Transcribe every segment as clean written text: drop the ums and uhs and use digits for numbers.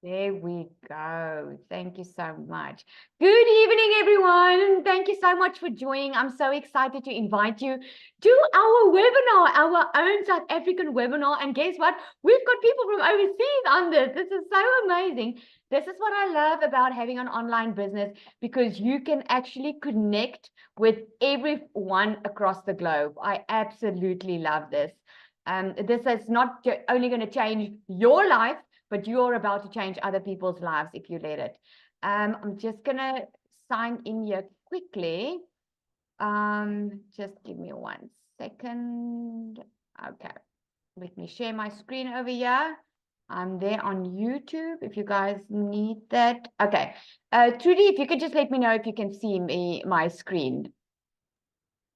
There we go. Thank you so much. Good evening, everyone. Thank you so much for joining. I'm so excited to invite you to our webinar, our own South African webinar. And guess what? We've got people from overseas on this. This is so amazing. This is what I love about having an online business, because you can actually connect with everyone across the globe. I absolutely love this. This is not only going to change your life, but you're about to change other people's lives if you let it. I'm just gonna sign in here quickly. Just give me 1 second. Okay, let me share my screen over here. I'm there on YouTube if you guys need that. Okay, Trudy, if you could just let me know if you can see my screen.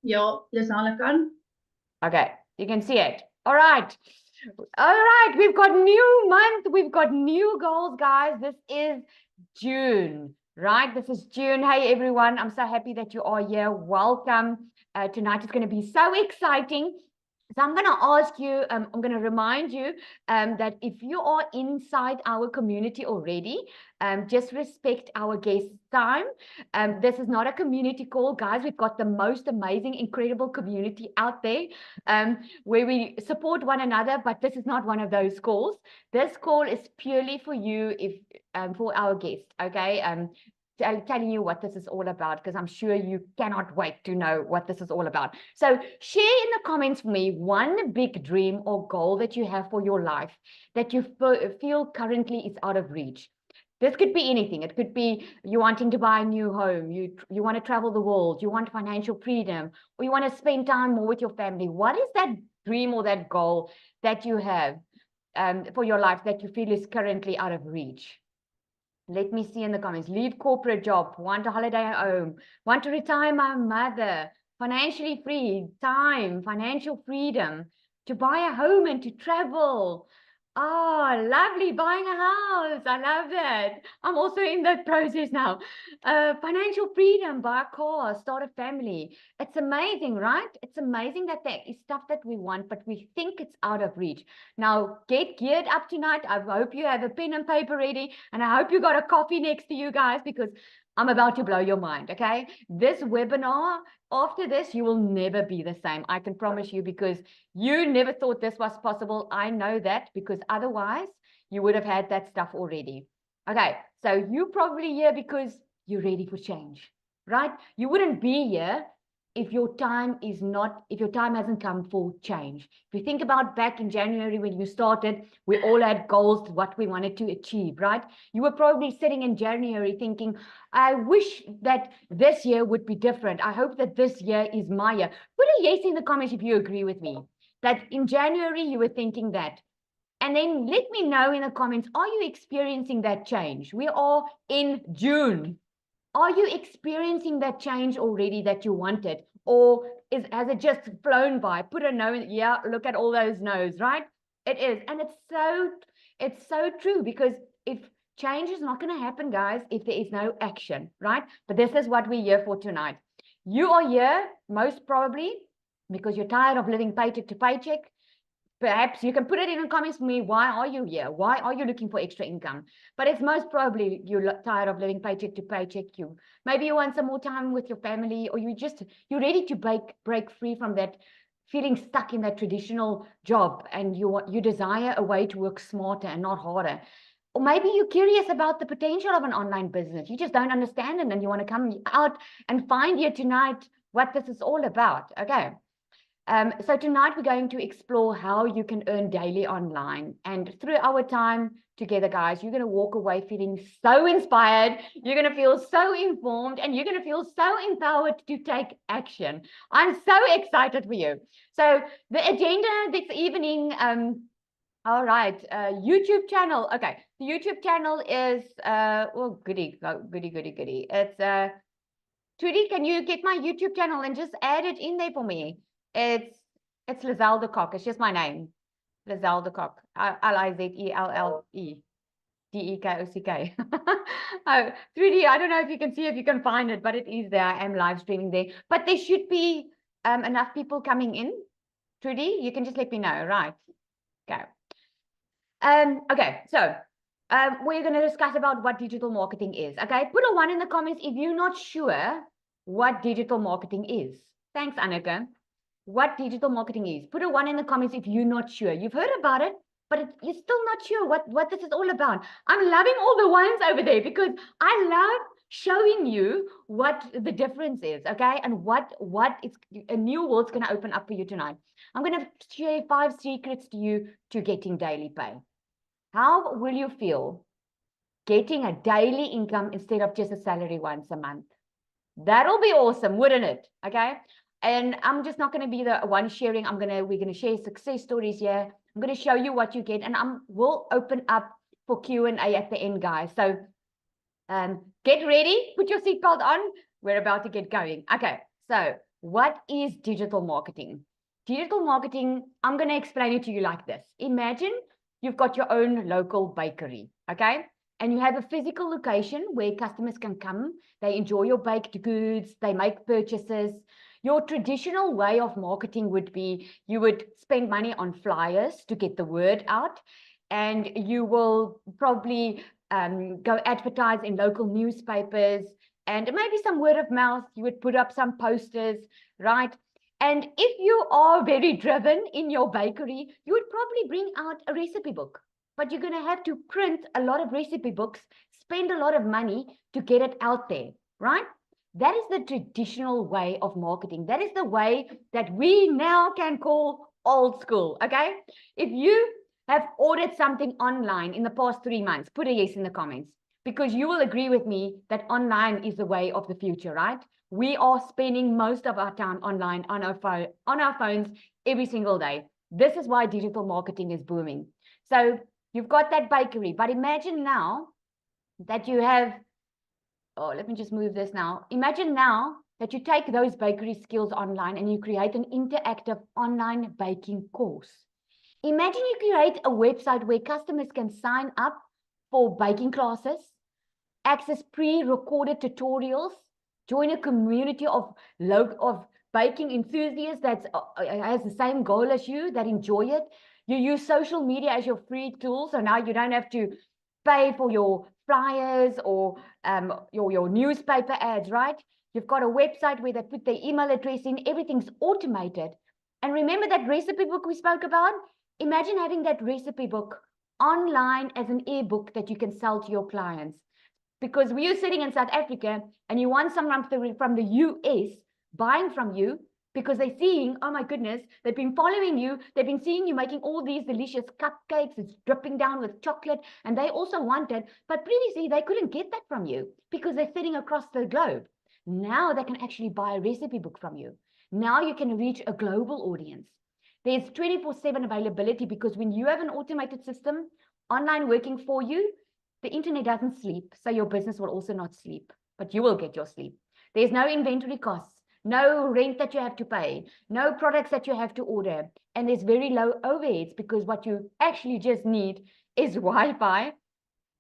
Ja, Lizelle kan. Okay, you can see it. All right. All right, we've got new month, we've got new goals, guys. This is June, right? This is June. Hey, everyone, I'm so happy that you are here. Welcome. Tonight is going to be so exciting. So I'm going to ask you, I'm going to remind you that if you are inside our community already, just respect our guest time. This is not a community call, guys. We've got the most amazing, incredible community out there where we support one another, but this is not one of those calls. This call is purely for you, if for our guest, okay? Telling you what this is all about, because I'm sure you cannot wait to know what this is all about. So share in the comments for me one big dream or goal that you have for your life that you feel currently is out of reach. This could be anything. It could be you wanting to buy a new home, you want to travel the world, you want financial freedom, or you want to spend time more with your family. What is that dream or that goal that you have for your life that you feel is currently out of reach? Let me see in the comments. Leave corporate job, want a holiday at home, want to retire my mother, financially free, time, financial freedom, to buy a home and to travel. Oh, lovely, buying a house. I love that. I'm also in that process now. Financial freedom, buy a car, start a family. It's amazing, right? It's amazing that there is stuff that we want, but we think it's out of reach. Now, get geared up tonight. I hope you have a pen and paper ready, and I hope you got a coffee next to you, guys, because I'm about to blow your mind, okay? This webinar, after this, you will never be the same. I can promise you, because you never thought this was possible. I know that, because otherwise you would have had that stuff already. Okay, so you probably here because you're ready for change, right? You wouldn't be here if your time hasn't come for change. If you think about back in January when you started, we all had goals, what we wanted to achieve, right? You were probably sitting in January thinking, I wish that this year would be different. I hope that this year is my year. Put a yes in the comments if you agree with me that in January you were thinking that. And then let me know in the comments, are you experiencing that change? We are in June. Are you experiencing that change already that you wanted? Or has it just flown by? Put a no, yeah, look at all those no's, right? It is. And it's so true, because if change is not going to happen, guys, if there is no action, right? But this is what we're here for tonight. You are here most probably because you're tired of living paycheck to paycheck. Perhaps you can put it in the comments for me. Why are you here? Why are you looking for extra income? But it's most probably you're tired of living paycheck to paycheck. Maybe you want some more time with your family, or you're ready to break free from that feeling stuck in that traditional job, and you desire a way to work smarter and not harder. Or maybe you're curious about the potential of an online business. You just don't understand it, and you want to come out and find here tonight what this is all about. Okay. So tonight we're going to explore how you can earn daily online. And through our time together, guys, you're going to walk away feeling so inspired. You're going to feel so informed, and you're going to feel so empowered to take action. I'm so excited for you. So the agenda this evening, all right, YouTube channel. Okay, the YouTube channel is, oh, goody. It's, Trudy, can you get my YouTube channel and just add it in there for me? It's Lizelle de Kock. It's just my name, Lizelle de Kock. Lizelle DEKOCK. Oh, 3D. I don't know if you can see, if you can find it, but it is there. I am live streaming there. But there should be enough people coming in. Trudy, you can just let me know, right? Go. Okay, so we're going to discuss about what digital marketing is. Okay, put a 1 in the comments if you're not sure what digital marketing is. Thanks, Annika. What digital marketing is. Put a 1 in the comments if you're not sure. You've heard about it, but you're still not sure what this is all about. I'm loving all the ones over there because I love showing you what the difference is, okay? And what it's a new world's going to open up for you tonight. I'm going to share 5 secrets to you to getting daily pay. How will you feel getting a daily income instead of just a salary once a month? That'll be awesome, wouldn't it? Okay. And I'm just not going to be the one sharing. We're going to share success stories here. I'm going to show you what you get, and we'll open up for Q&A at the end, guys. So get ready, put your seatbelt on. We're about to get going. Okay. So what is digital marketing? Digital marketing, I'm going to explain it to you like this. Imagine you've got your own local bakery, okay? And you have a physical location where customers can come, they enjoy your baked goods, they make purchases. Your traditional way of marketing would be you would spend money on flyers to get the word out, and you will probably go advertise in local newspapers, and maybe some word of mouth. You would put up some posters, right? And if you are very driven in your bakery, you would probably bring out a recipe book, but you're going to have to print a lot of recipe books, spend a lot of money to get it out there, right? That is the traditional way of marketing. That is the way that we now can call old school, okay? If you have ordered something online in the past 3 months, put a yes in the comments, because you will agree with me that online is the way of the future, right? We are spending most of our time online on our phones every single day. This is why digital marketing is booming. So you've got that bakery, but imagine now that you have, oh, let me just move this now. Imagine now that you take those bakery skills online and you create an interactive online baking course. Imagine you create a website where customers can sign up for baking classes, access pre-recorded tutorials, join a community of baking enthusiasts that has the same goal as you, that enjoy it. You use social media as your free tool, so now you don't have to pay for your flyers or your newspaper ads, right? You've got a website where they put their email address in, everything's automated. And remember that recipe book we spoke about? Imagine having that recipe book online as an ebook that you can sell to your clients. Because we are sitting in South Africa and you want someone from the US buying from you because they're seeing, oh my goodness, they've been following you. They've been seeing you making all these delicious cupcakes. It's dripping down with chocolate, and they also want it. But previously, they couldn't get that from you because they're sitting across the globe. Now they can actually buy a recipe book from you. Now you can reach a global audience. There's 24/7 availability because when you have an automated system online working for you, the internet doesn't sleep, so your business will also not sleep, but you will get your sleep. There's no inventory costs, no rent that you have to pay, no products that you have to order, and there's very low overheads because what you actually just need is Wi-Fi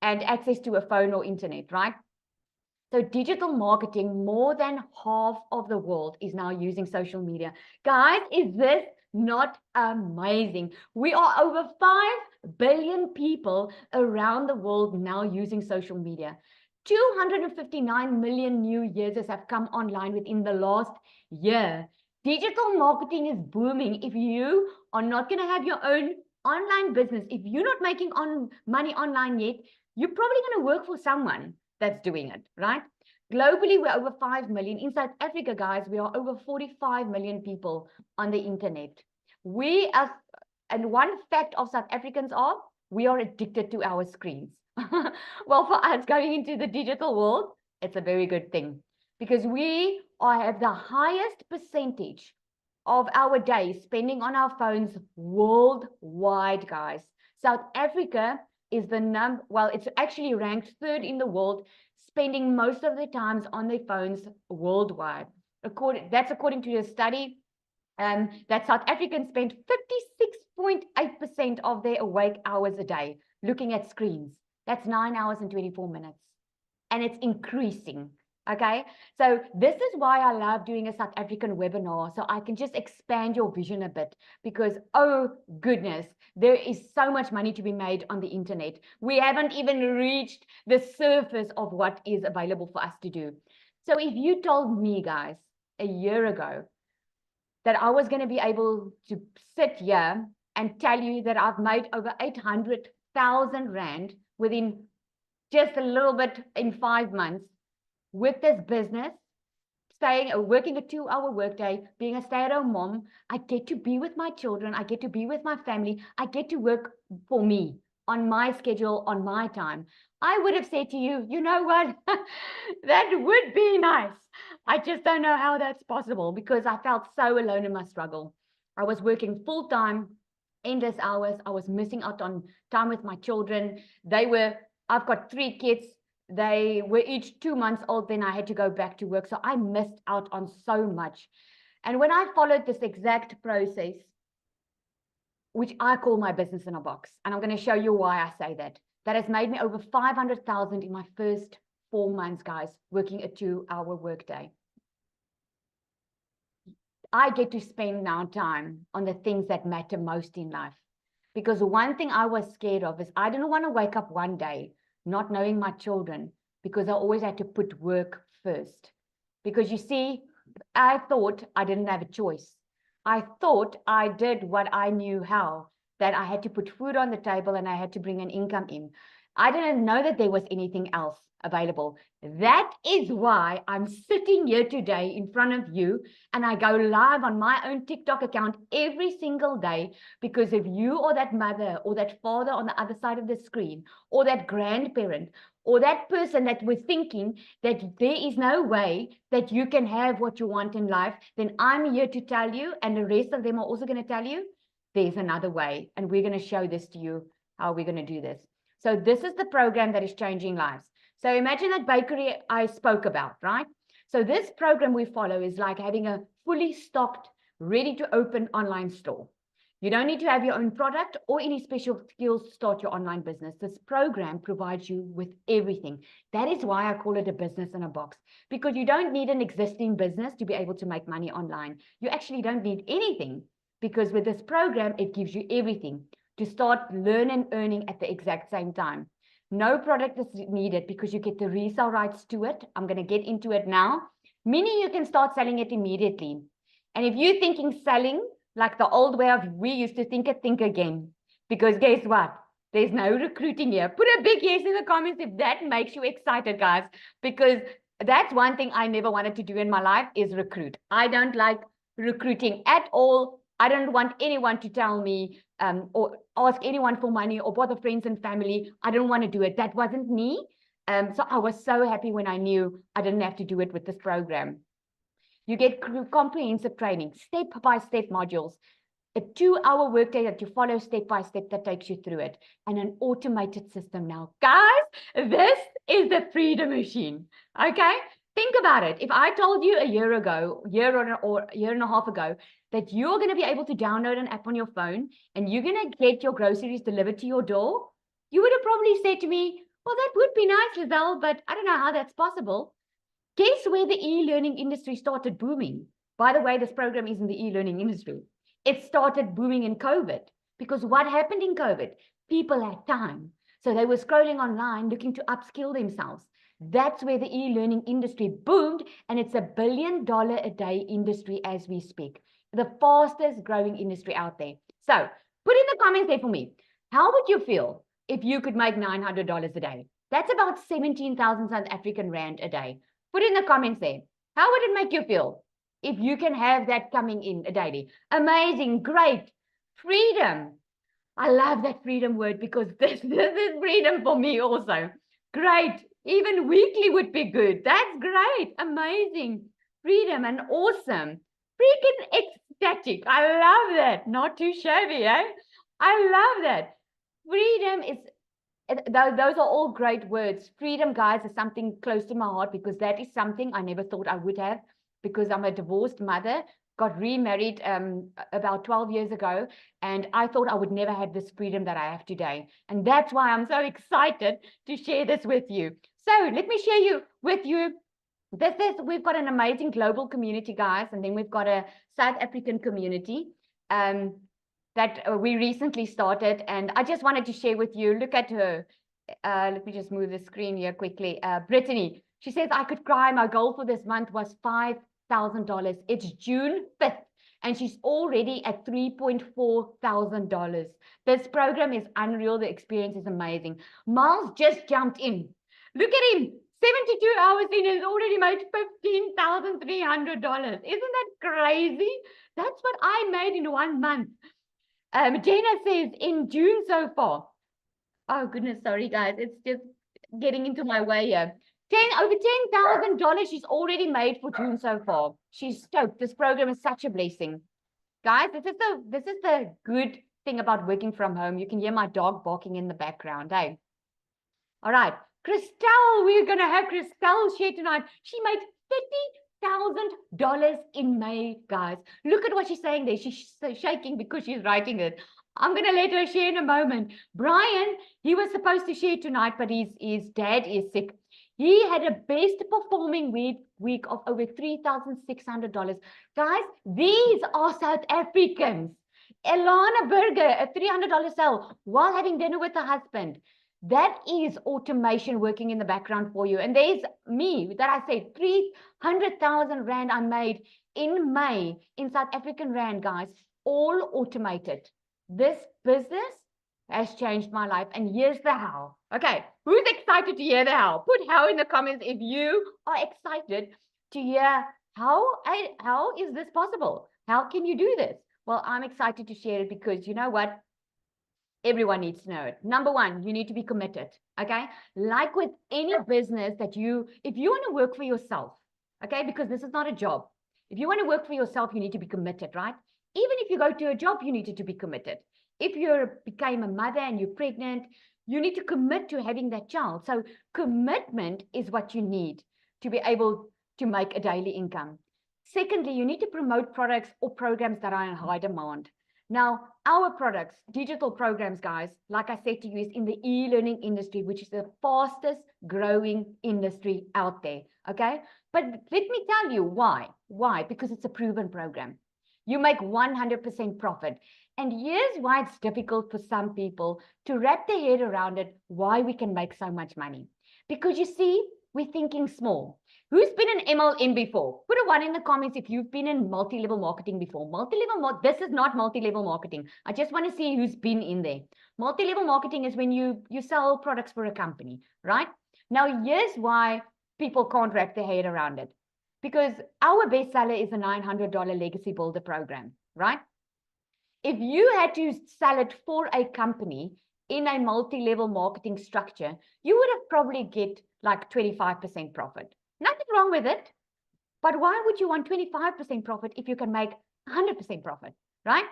and access to a phone or internet, right? So digital marketing, more than half of the world is now using social media. Guys, is this not amazing? We are over 5 billion people around the world now using social media. 259 million new users have come online within the last year. Digital marketing is booming. If you are not going to have your own online business, if you're not making money online yet, you're probably going to work for someone that's doing it, right? Globally, we're over 5 million. In South Africa, guys, we are over 45 million people on the internet. And one fact of South Africans are, we are addicted to our screens. Well, for us going into the digital world, it's a very good thing because we have the highest percentage of our days spending on our phones worldwide, guys. South Africa is it's actually ranked 3rd in the world, spending most of their times on their phones worldwide. That's according to a study that South Africans spend 56.8% of their awake hours a day looking at screens. That's 9 hours and 24 minutes. And it's increasing. Okay, so this is why I love doing a South African webinar, so I can just expand your vision a bit, because oh goodness, there is so much money to be made on the internet. We haven't even reached the surface of what is available for us to do. So if you told me, guys, a year ago that I was going to be able to sit here and tell you that I've made over 800,000 Rand within just a little bit in 5 months, with this business, working a 2-hour workday, being a stay-at-home mom, I get to be with my children, I get to be with my family, I get to work for me on my schedule, on my time. I would have said to you, you know what, that would be nice. I just don't know how that's possible, because I felt so alone in my struggle. I was working full-time, endless hours. I was missing out on time with my children. I've got 3 kids. They were each 2 months old. Then I had to go back to work. So I missed out on so much. And when I followed this exact process, which I call my business in a box, and I'm going to show you why I say that, that has made me over 500,000 in my first 4 months, guys, working a 2-hour workday. I get to spend now time on the things that matter most in life. Because one thing I was scared of is I didn't want to wake up one day not knowing my children, because I always had to put work first. Because you see, I thought I didn't have a choice. I thought I did what I knew how, that I had to put food on the table and I had to bring an income in. I didn't know that there was anything else available. That is why I'm sitting here today in front of you, and I go live on my own TikTok account every single day, because if you or that mother or that father on the other side of the screen, or that grandparent, or that person that was thinking that there is no way that you can have what you want in life, then I'm here to tell you, and the rest of them are also going to tell you, there's another way, and we're going to show this to you, how we're going to do this. So this is the program that is changing lives. So imagine that bakery I spoke about, right? So this program we follow is like having a fully stocked, ready to open online store. You don't need to have your own product or any special skills to start your online business. This program provides you with everything. That is why I call it a business in a box, because you don't need an existing business to be able to make money online. You actually don't need anything, because with this program, it gives you everything to start learning and earning at the exact same time. No product is needed, because you get the resale rights to it. I'm going to get into it now, meaning you can start selling it immediately. And if you're thinking selling like the old way of we used to think it, think again. Because guess what? There's no recruiting here. Put a big yes in the comments if that makes you excited, guys. Because that's one thing I never wanted to do in my life, is recruit. I don't like recruiting at all. I don't want anyone to tell me or ask anyone for money or bother friends and family. I don't want to do it. That wasn't me. So I was so happy when I knew I didn't have to do it with this program. You get comprehensive training, step-by-step modules, a 2-hour workday that you follow step by step that takes you through it, and an automated system now. Guys, this is the freedom machine, okay? Think about it. If I told you a year ago, or year and a half ago, that you're going to be able to download an app on your phone and you're going to get your groceries delivered to your door, you would have probably said to me, well, that would be nice, Lizelle, but I don't know how that's possible. Guess where the e-learning industry started booming? By the way, this program is in the e-learning industry. It started booming in COVID, because what happened in COVID? People had time. So they were scrolling online looking to upskill themselves. That's where the e-learning industry boomed, and it's $1 billion a day industry as we speak. The fastest growing industry out there. So put in the comments there for me. How would you feel if you could make $900 a day? That's about 17,000 South African Rand a day. Put in the comments there. How would it make you feel if you can have that coming in a daily? Amazing, great, freedom. I love that freedom word, because this is freedom for me also. Great, even weekly would be good. That's great, amazing, freedom and awesome. Freaking ecstatic. I love that. Not too shabby, eh? I love that. Freedom is those are all great words. Freedom, guys, is something close to my heart, because that is something I never thought I would have, because I'm a divorced mother, got remarried about 12 years ago, and I thought I would never have this freedom that I have today. And that's why I'm so excited to share this with you. So let me share with you We've got an amazing global community, guys, and then we've got a South African community that we recently started, and I just wanted to share with you. Look at her. Let me just move the screen here quickly. Brittany, she says, I could cry. My goal for this month was $5,000. It's June 5th, and she's already at $3,400. This program is unreal. The experience is amazing. Miles just jumped in. Look at him. 72 hours in and already made $15,300. Isn't that crazy? That's what I made in 1 month. Jenna says in June so far. Oh goodness, sorry guys, it's just getting into my way here. Over $10,000 she's already made for June so far. She's stoked. This program is such a blessing. Guys, this is the good thing about working from home. You can hear my dog barking in the background, hey? All right. Christelle, we're going to have Christelle share tonight. She made $30,000 in May, guys. Look at what she's saying there. She's shaking because she's writing it. I'm going to let her share in a moment. Brian, he was supposed to share tonight, but his dad is sick. He had a best performing week of over $3,600. Guys, these are South Africans. Elana Berger, a $300 sale while having dinner with her husband. That is automation working in the background for you. And there's me that I said 300,000 Rand I made in May in South African Rand, guys, all automated. This business has changed my life. And here's the how. Okay, who's excited to hear the how? Put how in the comments if you are excited to hear how is this possible? How can you do this? Well, I'm excited to share it because you know what? Everyone needs to know it. Number one, you need to be committed, okay? Like with any business that if you want to work for yourself, okay, because this is not a job. If you want to work for yourself, you need to be committed, right? Even if you go to a job, you needed to be committed. If you became a mother and you're pregnant, you need to commit to having that child. So commitment is what you need to be able to make a daily income. Secondly, you need to promote products or programs that are in high demand. Now, our products, digital programs, guys, like I said to you, is in the e-learning industry, which is the fastest growing industry out there, okay? But let me tell you why. Why? Because it's a proven program. You make 100% profit. And here's why it's difficult for some people to wrap their head around it, why we can make so much money. Because you see, we're thinking small. Who's been in MLM before? Put a 1 in the comments if you've been in multi-level marketing before. This is not multi-level marketing. I just want to see who's been in there. Multi-level marketing is when you sell products for a company, right? Now, here's why people can't wrap their head around it. Because our bestseller is a $900 Legacy Builder program, right? If you had to sell it for a company in a multi-level marketing structure, you would have probably get like 25% profit. Nothing wrong with it. But why would you want 25% profit if you can make 100% profit, right?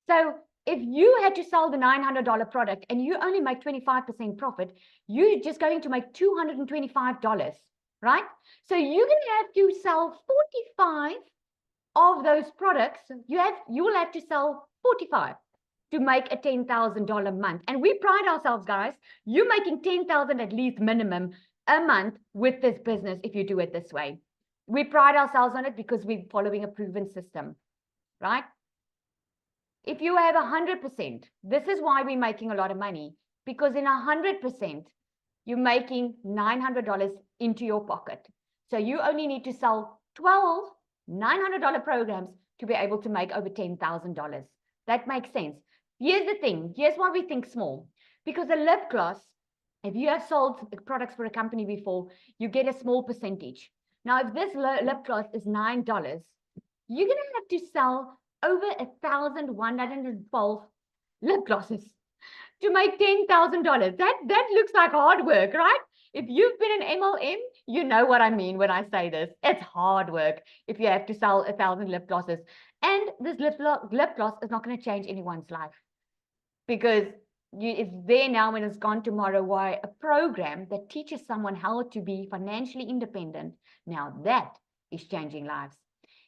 So if you had to sell the $900 product and you only make 25% profit, you're just going to make $225, right? So you're going to have to sell 45 of those products. You will have to sell 45 to make a $10,000 month. And we pride ourselves, guys. You're making 10,000 at least minimum a month with this business if you do it this way. We pride ourselves on it because we're following a proven system, right? If you have 100%, this is why we're making a lot of money, because in 100%, you're making $900 into your pocket. So you only need to sell 12 $900 programs to be able to make over $10,000. That makes sense. Here's the thing. Here's why we think small. Because a lip gloss, if you have sold products for a company before, you get a small percentage. Now, if this lip gloss is $9, you're going to have to sell over 1,112 lip glosses to make $10,000. That looks like hard work, right? If you've been an MLM, you know what I mean when I say this. It's hard work if you have to sell 1,000 lip glosses. And this lip gloss is not going to change anyone's life, because it's there now and it's gone tomorrow. Why? A program that teaches someone how to be financially independent, now that is changing lives.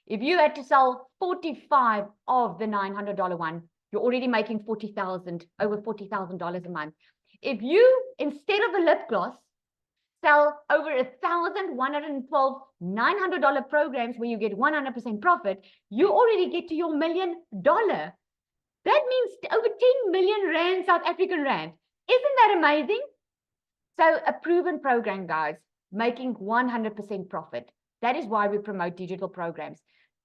If you had to sell 45 of the $900 one, you're already making over $40,000 a month. If you, instead of the lip gloss, sell over 1,112 $900 programs where you get 100% profit, you already get to your $1 million. That means over 10 million rand, South African rand. Isn't that amazing? So a proven program, guys, making 100% profit. That is why we promote digital programs.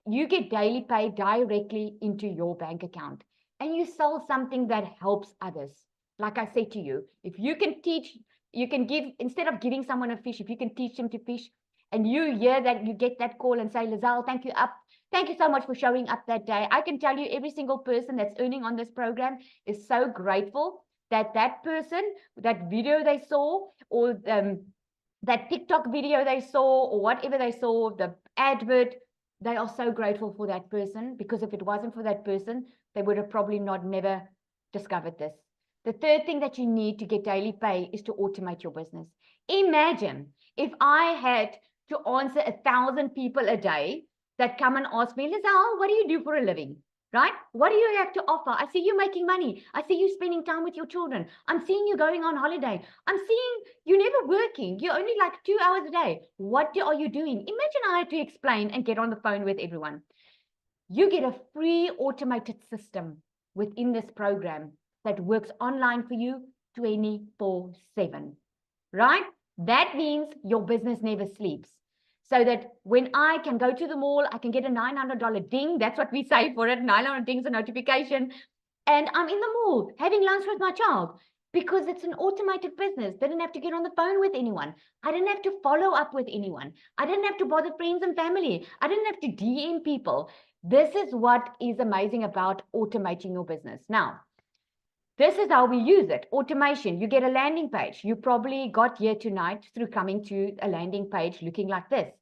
You get daily pay directly into your bank account, and you sell something that helps others. Like I said to you, if you can teach, you can give, instead of giving someone a fish, if you can teach them to fish, and you hear that, you get that call and say, Lizelle, thank you so much for showing up that day. I can tell you every single person that's earning on this program is so grateful that person, that video they saw, or that TikTok video they saw, or whatever they saw, the advert, they are so grateful for that person, because if it wasn't for that person, they would have probably never discovered this. The third thing that you need to get daily pay is to automate your business. Imagine if I had to answer 1,000 people a day that come and ask me, Lizelle, what do you do for a living? Right? What do you have to offer? I see you making money. I see you spending time with your children. I'm seeing you going on holiday. I'm seeing you never working. You're only like 2 hours a day. What are you doing? Imagine I had to explain and get on the phone with everyone. You get a free automated system within this program that works online for you 24/7, right? That means your business never sleeps. So that when I can go to the mall, I can get a $900 ding. That's what we say for it. 900 dings a notification. And I'm in the mall having lunch with my child, because it's an automated business. Didn't have to get on the phone with anyone. I didn't have to follow up with anyone. I didn't have to bother friends and family. I didn't have to DM people. This is what is amazing about automating your business. Now, this is how we use it. Automation. You get a landing page. You probably got here tonight through coming to a landing page looking like this.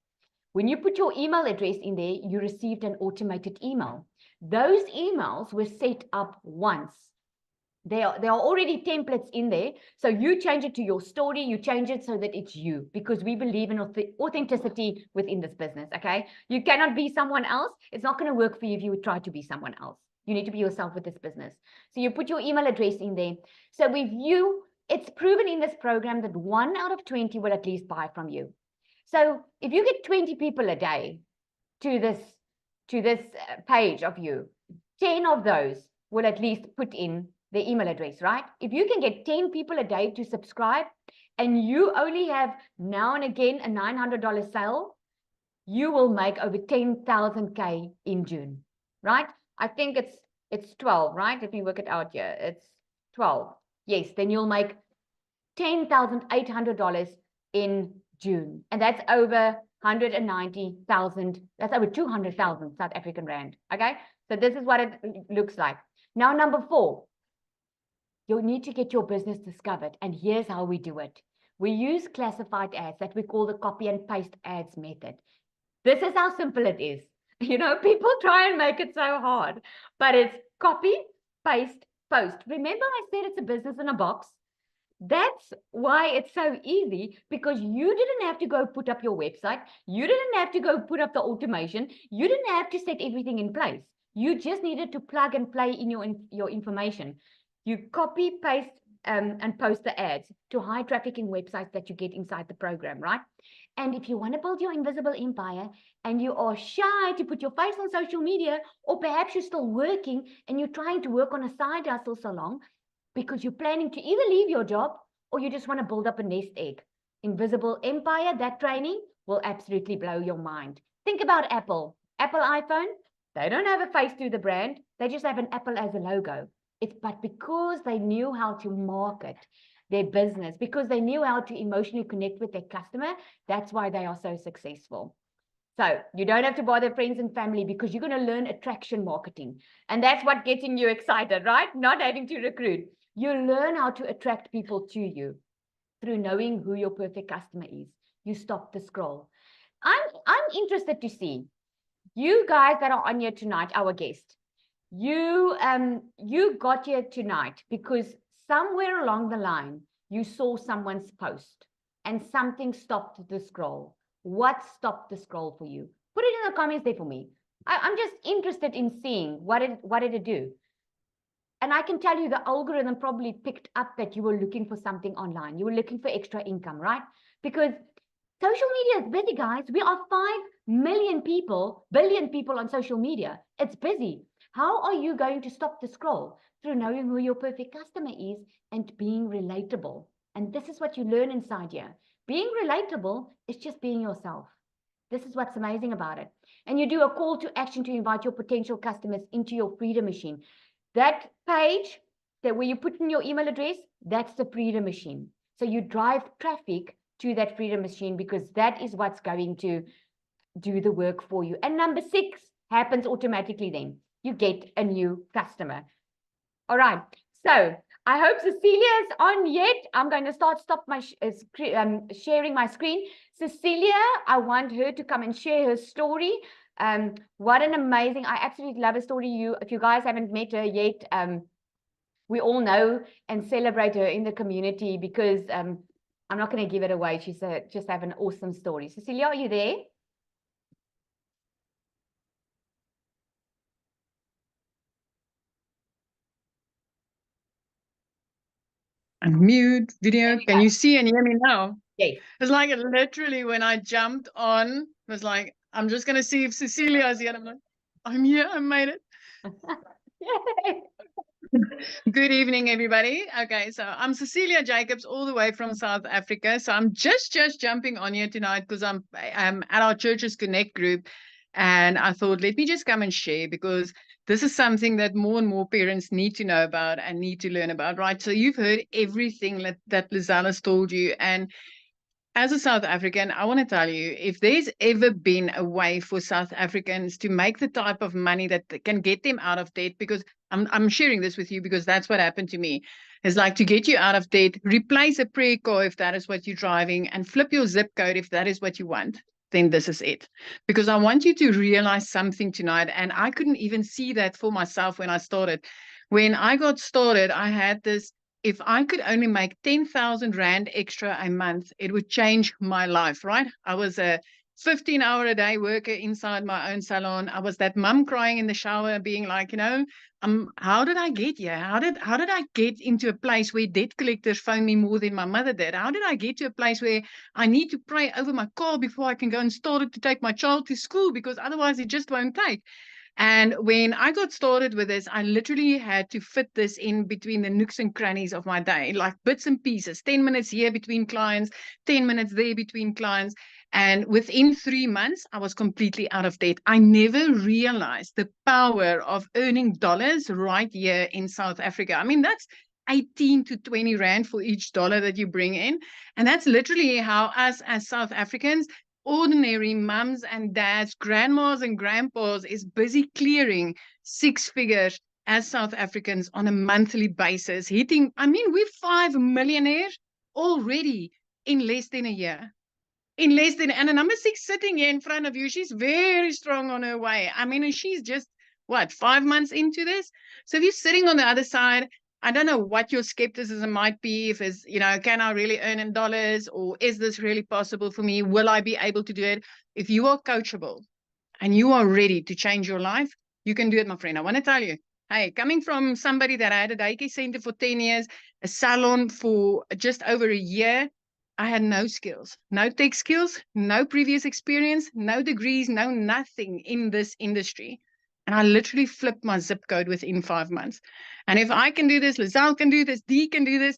When you put your email address in there, you received an automated email. Those emails were set up once. There are already templates in there. So you change it to your story. You change it so that it's you, because we believe in authenticity within this business. Okay. You cannot be someone else. It's not going to work for you if you would try to be someone else. You need to be yourself with this business. So you put your email address in there. So with you, it's proven in this program that 1 out of 20 will at least buy from you. So if you get 20 people a day to this page of you, 10 of those will at least put in their email address, right? If you can get 10 people a day to subscribe, and you only have now and again a $900 sale, you will make over 10,000 K in June, right? I think it's 12, right? Let me work it out here. It's 12. Yes, then you'll make $10,800 in June. And that's over 190,000. That's over 200,000 South African rand. Okay. So this is what it looks like. Now, number 4, you'll need to get your business discovered. And here's how we do it. We use classified ads that we call the copy and paste ads method. This is how simple it is. You know, people try and make it so hard, but it's copy, paste, post. Remember I said it's a business in a box? That's why it's so easy, because you didn't have to go put up your website. You didn't have to go put up the automation. You didn't have to set everything in place. You just needed to plug and play in your information. You copy, paste, and post the ads to high trafficking websites that you get inside the program, right? And if you want to build your invisible empire and you are shy to put your face on social media, or perhaps you're still working and you're trying to work on a side hustle so long, because you're planning to either leave your job or you just want to build up a nest egg. Invisible Empire, that training will absolutely blow your mind. Think about Apple. Apple iPhone, they don't have a face to the brand. They just have an apple as a logo. But because they knew how to market their business, because they knew how to emotionally connect with their customer, that's why they are so successful. So you don't have to bother friends and family, because you're going to learn attraction marketing. And that's what getting you excited, right? Not having to recruit. You learn how to attract people to you through knowing who your perfect customer is. You stop the scroll. I'm interested to see you guys that are on here tonight, our guest. You got here tonight because somewhere along the line you saw someone's post and something stopped the scroll. What stopped the scroll for you? Put it in the comments there for me. I'm just interested in seeing what did it do. And I can tell you the algorithm probably picked up that you were looking for something online. You were looking for extra income, right? Because social media is busy, guys. We are 5 billion people on social media. It's busy. How are you going to stop the scroll? Through knowing who your perfect customer is and being relatable. And this is what you learn inside here. Being relatable is just being yourself. This is what's amazing about it. And you do a call to action to invite your potential customers into your Freedom Machine. That page that where you put in your email address, that's the Freedom Machine. So you drive traffic to that Freedom Machine because that is what's going to do the work for you. And number 6 happens automatically then. You get a new customer. All right. So I hope Cecilia is on yet. I'm going to stop my sharing my screen. Cecilia, I want her to come and share her story. What an amazing, I absolutely love her story. If you guys haven't met her yet, we all know and celebrate her in the community because I'm not going to give it away. She's just have an awesome story. Cecilia, are you there? Unmute video. Can you see and hear me now? Yes. It's like literally when I jumped on, it was like, I'm just going to see if Cecilia is here. I'm like, I'm here. I made it. Good evening, everybody. Okay, so I'm Cecilia Jacobs, all the way from South Africa. So I'm just jumping on here tonight because I'm at our Churches Connect group. And I thought, let me just come and share because this is something that more and more parents need to know about and need to learn about, right? So you've heard everything that Lizelle has told you. And as a South African, I want to tell you, if there's ever been a way for South Africans to make the type of money that can get them out of debt, because I'm sharing this with you because that's what happened to me, is like to get you out of debt, replace a prayer car if that is what you're driving, and flip your zip code if that is what you want, then this is it. Because I want you to realize something tonight, and I couldn't even see that for myself when I started. When I got started, I had this, if I could only make 10,000 Rand extra a month, it would change my life, right? I was a 15-hour-a-day worker inside my own salon. I was that mum crying in the shower, being like, how did I get here? How did I get into a place where debt collectors phone me more than my mother did? How did I get to a place where I need to pray over my car before I can go and start it to take my child to school because otherwise it just won't take? And when I got started with this, I literally had to fit this in between the nooks and crannies of my day, like bits and pieces, 10 minutes here between clients, 10 minutes there between clients. And within 3 months, I was completely out of debt. I never realized the power of earning dollars right here in South Africa. I mean, that's 18 to 20 Rand for each dollar that you bring in. And that's literally how us as South Africans, ordinary mums and dads, grandmas and grandpas, is busy clearing 6 figures as South Africans on a monthly basis, hitting, we're 5 millionaires already in less than a year. And a number 6 sitting here in front of you, she's very strong on her way. And she's just, 5 months into this? So if you're sitting on the other side, I don't know what your skepticism might be. If it's, can I really earn in dollars, or is this really possible for me? Will I be able to do it? If you are coachable and you are ready to change your life, you can do it, my friend. I want to tell you, hey, coming from somebody that had a daycare center for 10 years, a salon for just over a year, I had no skills, no tech skills, no previous experience, no degrees, no nothing in this industry. And I literally flipped my zip code within 5 months. And if I can do this, Lizelle can do this, Dee can do this,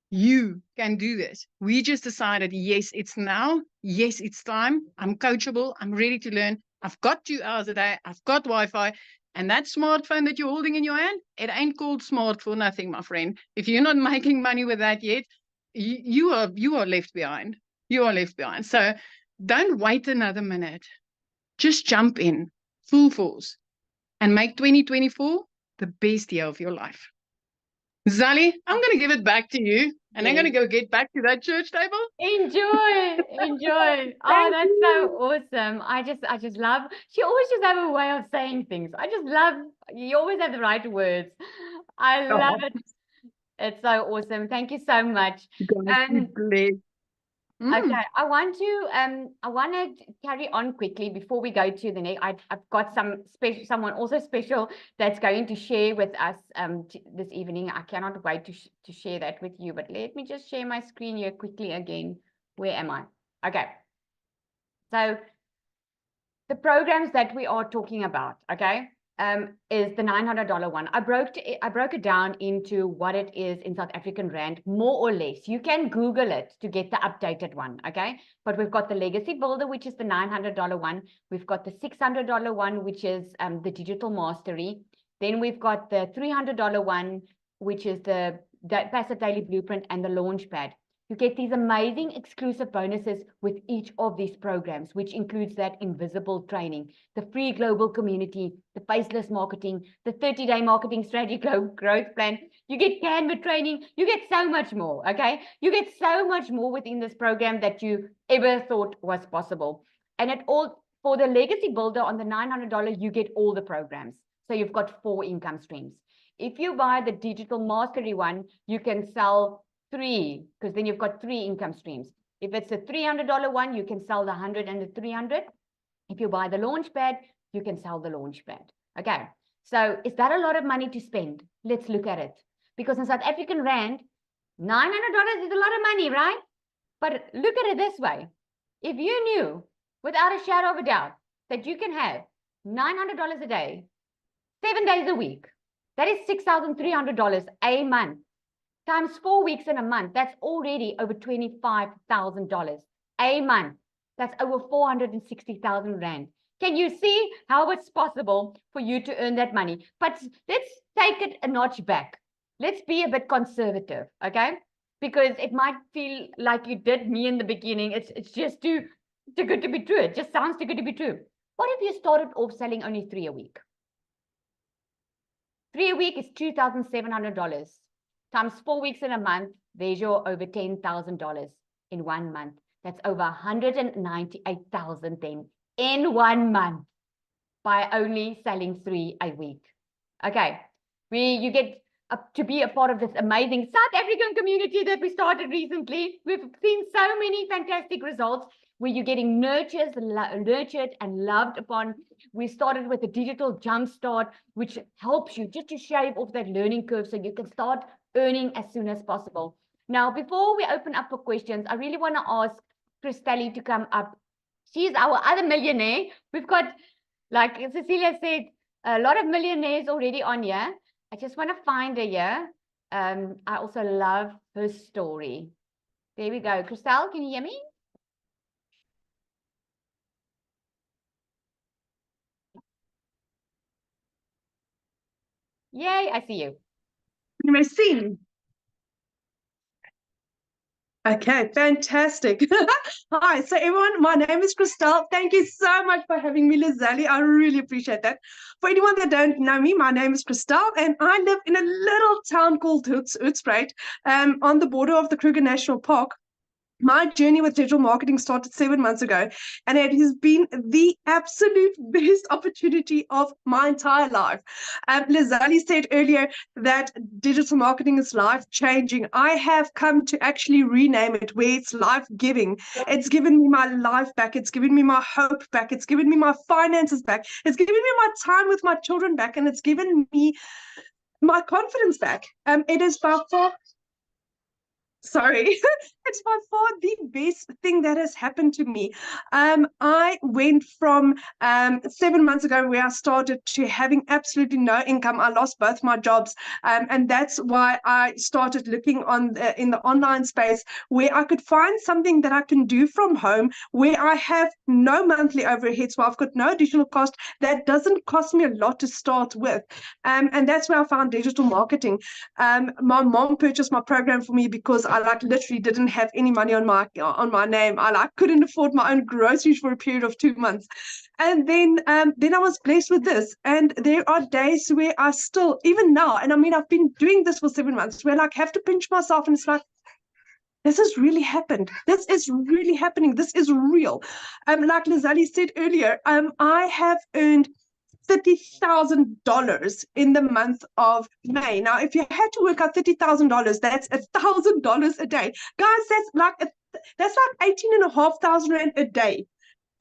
you can do this. We just decided, yes, it's now. Yes, it's time. I'm coachable. I'm ready to learn. I've got 2 hours a day. I've got Wi-Fi. And that smartphone that you're holding in your hand, it ain't called smart for nothing, my friend. If you're not making money with that yet, you are left behind. You are left behind. So don't wait another minute. Just jump in full force and make 2024 the best year of your life. Zali, I'm going to give it back to you, and I'm going to go get back to that church table. Enjoy. Oh, that's so awesome. I just love, she always just have a way of saying things. I just love, you always have the right words. I love it. It's so awesome. Thank you so much. God be blessed. Okay, I want to carry on quickly before we go to the next. I've got someone also special that's going to share with us this evening. I cannot wait to share that with you, but let me just share my screen here quickly again. Where am I? Okay. So the programs that we are talking about, okay, is the $900 one. I broke it down into what it is in South African rand, more or less. You can Google it to get the updated one, okay? But we've got the Legacy Builder, which is the $900 one. We've got the $600 one, which is the Digital Mastery. Then we've got the $300 one, which is the Passive Daily Blueprint and the Launchpad. You get these amazing exclusive bonuses with each of these programs, which includes that invisible training, the free global community, the faceless marketing, the 30-day marketing strategy growth plan. You get Canva training. You get so much more, okay? You get so much more within this program that you ever thought was possible. And for the Legacy Builder on the $900, you get all the programs. So you've got 4 income streams. If you buy the Digital Mastery one, you can sell 3, because then you've got 3 income streams. If it's a $300 one, you can sell the 100 and the 300. If you buy the Launchpad, you can sell the Launchpad. Okay, so is that a lot of money to spend? Let's look at it. Because in South African rand, $900 is a lot of money, right? But look at it this way. If you knew, without a shadow of a doubt, that you can have $900 a day, 7 days a week, that is $6,300 a month. Times 4 weeks in a month, that's already over $25,000 a month. That's over 460,000 rand. Can you see how it's possible for you to earn that money? But let's take it a notch back. Let's be a bit conservative, okay? Because it might feel like you did me in the beginning. It's just too good to be true. It just sounds too good to be true. What if you started off selling only 3 a week? 3 a week is $2,700. Times 4 weeks in a month, there's your over $10,000 in 1 month. That's over 198,000 then in 1 month by only selling 3 a week. Okay, you get to be a part of this amazing South African community that we started recently. We've seen so many fantastic results where you're getting nurtured and loved upon. We started with a digital jumpstart, which helps you just to shave off that learning curve so you can start earning as soon as possible. Now, before we open up for questions, I really want to ask Christelle to come up. She's our other millionaire. We've got, like Cecilia said, a lot of millionaires already on here. I just want to find her here. I also love her story. There we go. Christelle, can you hear me? Yay, I see you. You may see. Okay, fantastic. Hi, so everyone, my name is Christelle. Thank you so much for having me, Lizelle. I really appreciate that. For anyone that don't know me, my name is Christelle, and I live in a little town called Hoedspruit, on the border of the Kruger National Park. My journey with digital marketing started 7 months ago, and it has been the absolute best opportunity of my entire life. Lizelle said earlier that digital marketing is life-changing. I have come to actually rename it where it's life-giving. It's given me my life back. It's given me my hope back. It's given me my finances back. It's given me my time with my children back, and it's given me my confidence back. It is by far... Sorry, it's by far the best thing that has happened to me. I went from 7 months ago where I started to having absolutely no income. I lost both my jobs. And that's why I started looking in the online space where I could find something that I can do from home, where I have no monthly overheads, where I've got no additional cost that doesn't cost me a lot to start with. And that's where I found digital marketing. My mom purchased my program for me because I literally didn't have any money on my name. I couldn't afford my own groceries for a period of 2 months. And then I was blessed with this. And there are days where I still, even now, and I mean, I've been doing this for 7 months, where I have to pinch myself and it's like, this has really happened. This is really happening. This is real. Like Lizelle said earlier, I have earned $30,000 in the month of May. Now, if you had to work out $30,000, that's $1,000 a day. Guys, that's like That's like 18,500 Rand a day.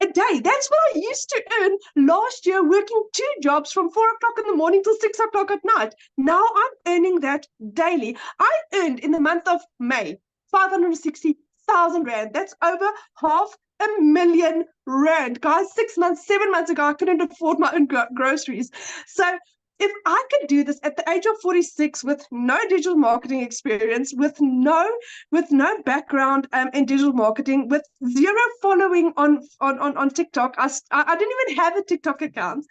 A day. That's what I used to earn last year working 2 jobs from 4 o'clock in the morning till 6 o'clock at night. Now I'm earning that daily. I earned in the month of May 560,000 Rand. That's over 500,000 Rand. Guys, 6 months, 7 months ago, I couldn't afford my own groceries. So if I could do this at the age of 46 with no digital marketing experience, with no background in digital marketing, with zero following on TikTok, I didn't even have a TikTok account,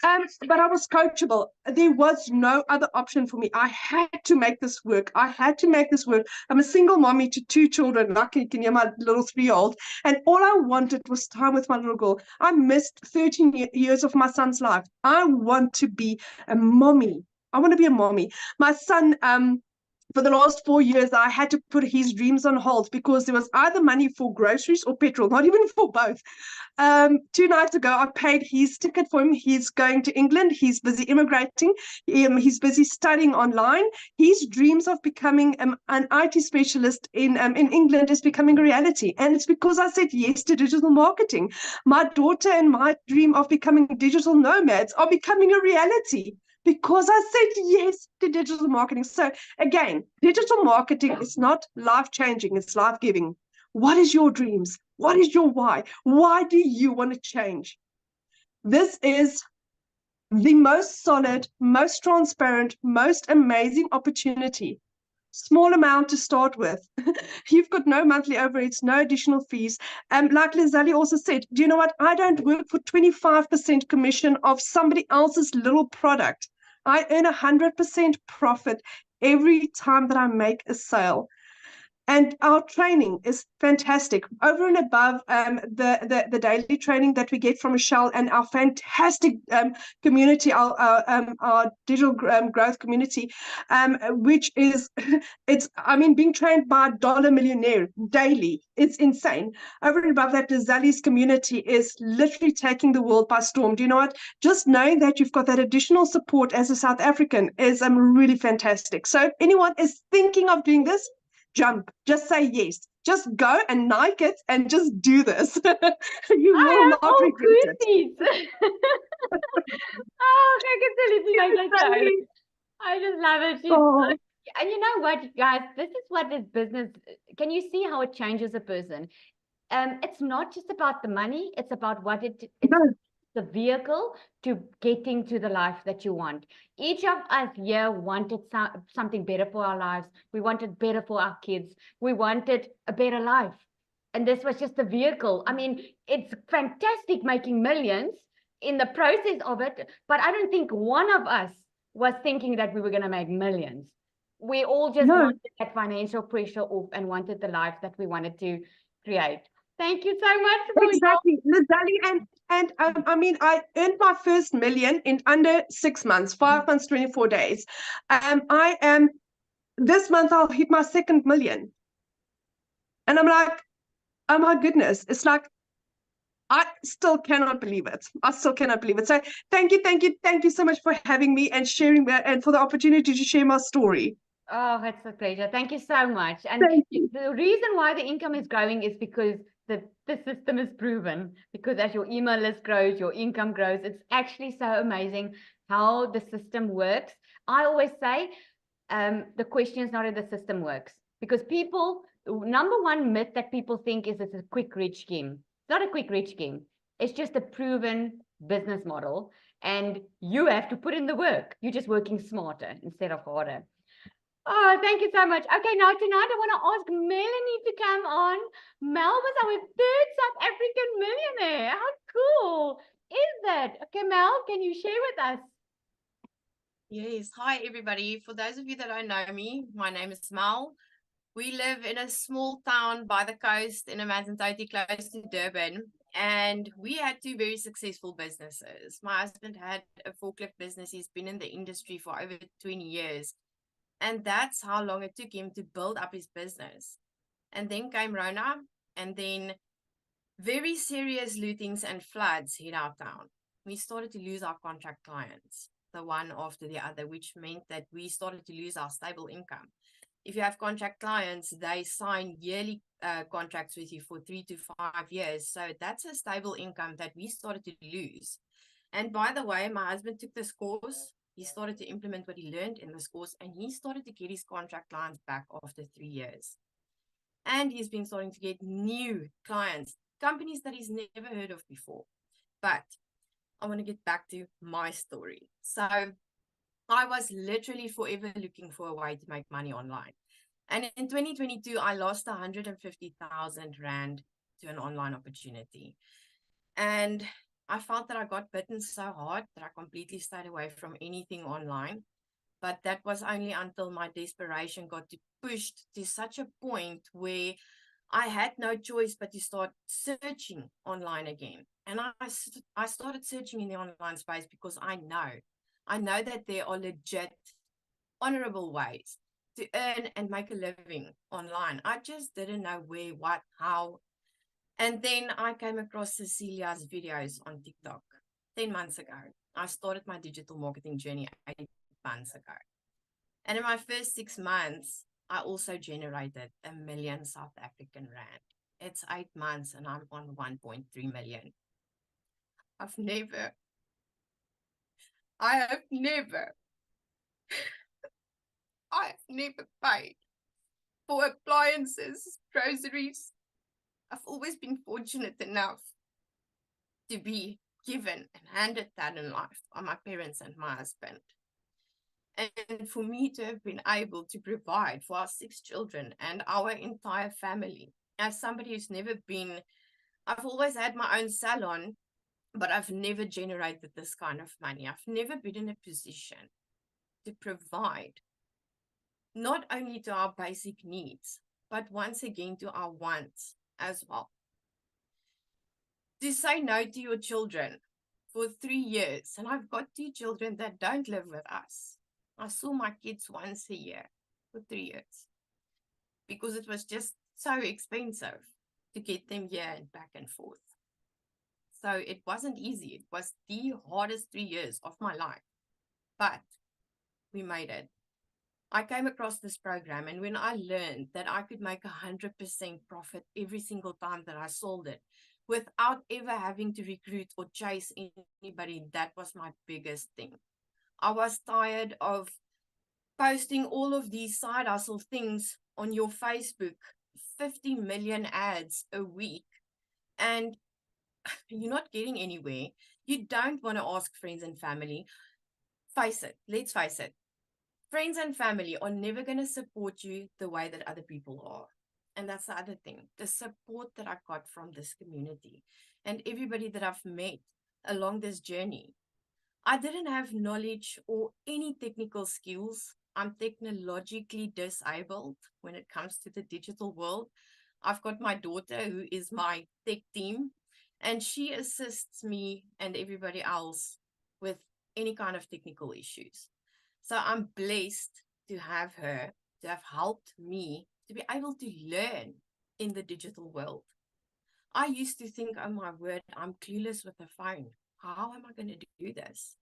but I was coachable. There was no other option for me. I had to make this work. I'm a single mommy to 2 children. Luckily, you can hear my little 3-year-old. And all I wanted was time with my little girl. I missed 13 years of my son's life. I want to be a mommy. I want to be a mommy. My son, for the last 4 years, I had to put his dreams on hold because there was either money for groceries or petrol, not even for both. 2 nights ago, I paid his ticket for him. He's going to England. He's busy immigrating. He's busy studying online. His dreams of becoming an IT specialist in England is becoming a reality. And it's because I said yes to digital marketing. My daughter and my dream of becoming digital nomads are becoming a reality, because I said yes to digital marketing. So again, digital marketing is not life-changing, it's life-giving. What is your dreams? What is your why? Why do you want to change? This is the most solid, most transparent, most amazing opportunity. Small amount to start with. You've got no monthly overheads, no additional fees. Like Lizelle also said, do you know what? I don't work for 25% commission of somebody else's little product. I earn 100% profit every time that I make a sale. And our training is fantastic. Over and above the daily training that we get from Michelle and our fantastic community, our digital growth community, which is, being trained by a dollar millionaire daily. It's insane. Over and above that, Lizelle's community is literally taking the world by storm. Do you know what? Just knowing that you've got that additional support as a South African is really fantastic. So if anyone is thinking of doing this, jump, just say yes, just go and Nike it and just do this. You will not regret it. Oh, I just love it. And you know what, guys, this is what this business, can you see how it changes a person? It's not just about the money, it's about what it's the vehicle to getting to the life that you want. Each of us here wanted something better for our lives. We wanted better for our kids. We wanted a better life. And this was just the vehicle. I mean, it's fantastic making millions in the process of it, but I don't think one of us was thinking that we were going to make millions. We all just wanted that financial pressure off and wanted the life that we wanted to create. Thank you so much. Exactly, Lizelle, and I earned my first million in under 6 months, 5 months, 24 days. This month I'll hit my second million. And I'm like, oh my goodness, it's like, I still cannot believe it. So thank you so much for having me and sharing and for the opportunity to share my story. Oh, it's a pleasure. Thank you so much. And the reason why the income is growing is because the system is proven, because as your email list grows, your income grows. It's actually so amazing how the system works. I always say the question is not if the system works, because people, number one myth that people think is it's a quick rich scheme. It's not a quick rich scheme. It's just a proven business model, and you have to put in the work. You're just working smarter instead of harder. Oh, thank you so much. Okay, now tonight I want to ask Melanie to come on. Mel was our third South African millionaire. How cool is that? Okay, Mel, can you share with us? Yes. Hi, everybody. For those of you that don't know me, my name is Mel. We live in a small town by the coast in Amanzimtoti, close to Durban. And we had 2 very successful businesses. My husband had a forklift business. He's been in the industry for over 20 years. And that's how long it took him to build up his business. And then came Rona, and then very serious lootings and floods hit our town. We started to lose our contract clients, the one after the other, which meant that we started to lose our stable income. if you have contract clients, they sign yearly contracts with you for 3 to 5 years. So that's a stable income that we started to lose. And by the way, my husband took this course. He started to implement what he learned in this course, and he started to get his contract clients back after 3 years. And he's been starting to get new clients, companies that he's never heard of before. But I want to get back to my story. So I was literally forever looking for a way to make money online. And in 2022, I lost 150,000 Rand to an online opportunity. And I felt that I got bitten so hard that I completely stayed away from anything online. But that was only until my desperation got pushed to such a point where I had no choice but to start searching online again. And I started searching in the online space because I know that there are legit, honorable ways to earn and make a living online. I just didn't know where, what, how. And then I came across Cecilia's videos on TikTok 10 months ago. I started my digital marketing journey 8 months ago. And in my first 6 months, I also generated 1 million South African Rand. It's 8 months and I'm on 1.3 million. I have never paid for appliances, groceries. I've always been fortunate enough to be given and handed that in life by my parents and my husband. And for me to have been able to provide for our 6 children and our entire family, as somebody who's never been, I've always had my own salon, but I've never generated this kind of money. I've never been in a position to provide not only to our basic needs, but once again to our wants as well. To say no to your children for 3 years, and I've got 2 children that don't live with us. I saw my kids once a year for 3 years because it was just so expensive to get them here and back and forth. So it wasn't easy. It was the hardest 3 years of my life, but we made it. I came across this program, and when I learned that I could make 100% profit every single time that I sold it without ever having to recruit or chase anybody, that was my biggest thing. I was tired of posting all of these side hustle things on your Facebook, 50 million ads a week, and you're not getting anywhere. You don't want to ask friends and family. Let's face it. Friends and family are never going to support you the way that other people are. And that's the other thing, the support that I got from this community and everybody that I've met along this journey. I didn't have knowledge or any technical skills. I'm technologically disabled when it comes to the digital world. I've got my daughter who is my tech team, and she assists me and everybody else with any kind of technical issues. So I'm blessed to have her, to have helped me to be able to learn in the digital world. I used to think, oh my word, I'm clueless with a phone. How am I going to do this?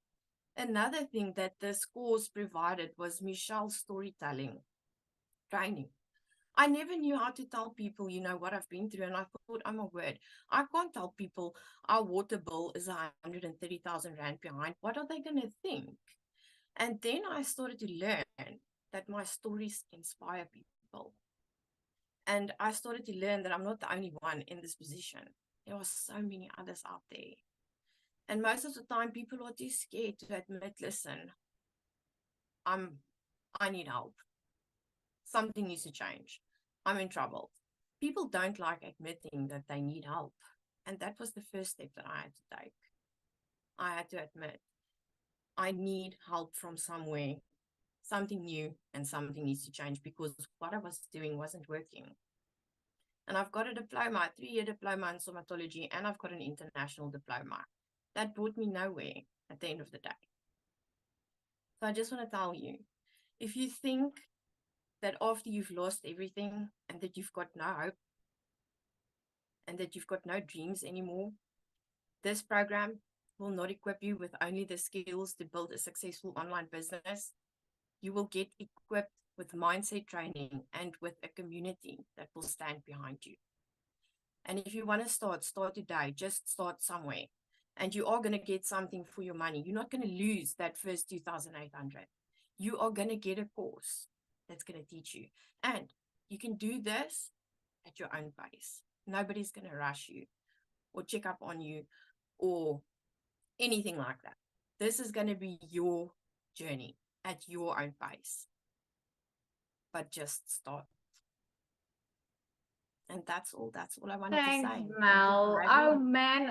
Another thing that this course provided was Michelle's storytelling training. I never knew how to tell people, what I've been through. And I thought, oh my word, I can't tell people our water bill is 130,000 Rand behind. What are they going to think? And then I started to learn that my stories inspire people. And I started to learn that I'm not the only one in this position. There are so many others out there. And most of the time, people are too scared to admit, listen, I need help. Something needs to change. I'm in trouble. People don't like admitting that they need help. And that was the first step that I had to take. I had to admit, I need help from somewhere, something new, and something needs to change because what I was doing wasn't working. And I've got a diploma, a 3-year diploma in somatology, and I've got an international diploma. That brought me nowhere at the end of the day. So I just want to tell you, if you think that after you've lost everything and that you've got no hope and that you've got no dreams anymore, this program will not equip you with only the skills to build a successful online business. You will get equipped with mindset training, and with a community that will stand behind you. And if you want to start today. Just start somewhere. And you are going to get something for your money. You're not going to lose that first 2,800. You are going to get a course that's going to teach you. And you can do this at your own pace. Nobody's going to rush you or check up on you or anything like that. This is going to be your journey at your own pace. But just start. And that's all I wanted to say. Thanks, Thank you Mel. for having Oh me. man,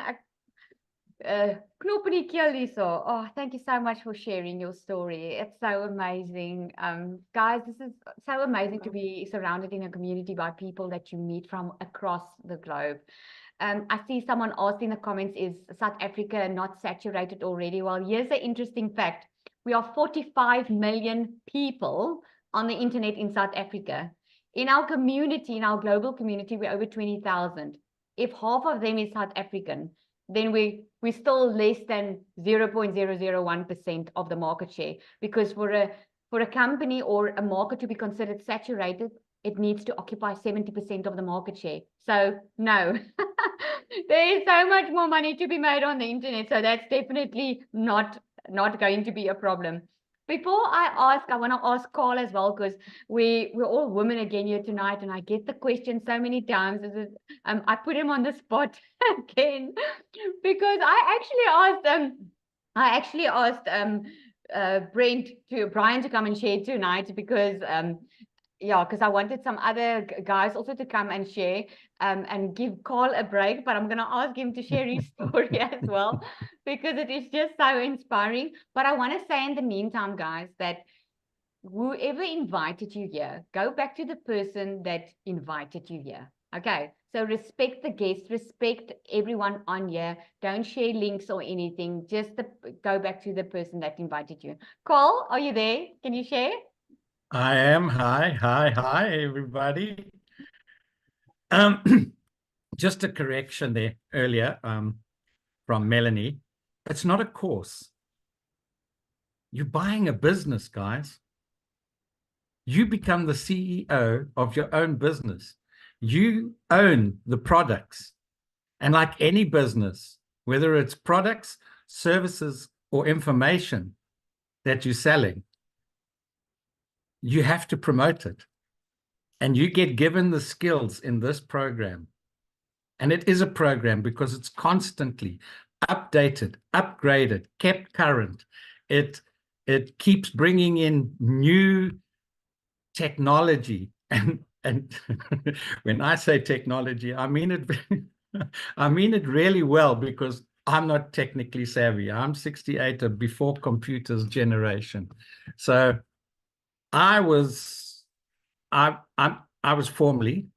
knop in die keel hierso. Oh, thank you so much for sharing your story. It's so amazing. Guys, this is so amazing to be surrounded in a community by people that you meet from across the globe. I see someone asked in the comments, is South Africa not saturated already? Well, here's the interesting fact. We are 45 million people on the internet in South Africa. In our community, in our global community, we're over 20,000. If half of them is South African, then we're still less than 0.001% of the market share. Because for a company or a market to be considered saturated, it needs to occupy 70% of the market share. So no, there is so much more money to be made on the internet. So that's definitely not going to be a problem. Before I want to ask Carl as well, because we're all women again here tonight, and I get the question so many times. I put him on the spot again because I actually asked Brian to come and share tonight because because I wanted some other guys also to come and share and give Carl a break, but I'm going to ask him to share his story as well because it is just so inspiring. But I want to say in the meantime, guys, that whoever invited you here, go back to the person that invited you here. Okay, so respect the guests, respect everyone on here. Don't share links or anything. Just go back to the person that invited you. Carl, are you there? Can you share? I am. Hi, everybody. Just a correction there earlier from Melanie. It's not a course. You're buying a business, guys. You become the CEO of your own business. You own the products. And like any business, whether it's products, services, or information that you're selling, you have to promote it. And you get given the skills in this program. And it is a program because it's constantly updated, upgraded, kept current. It keeps bringing in new technology. And when I say technology, I mean it really well, because I'm not technically savvy. I'm 68, a before computers generation. So I was formally,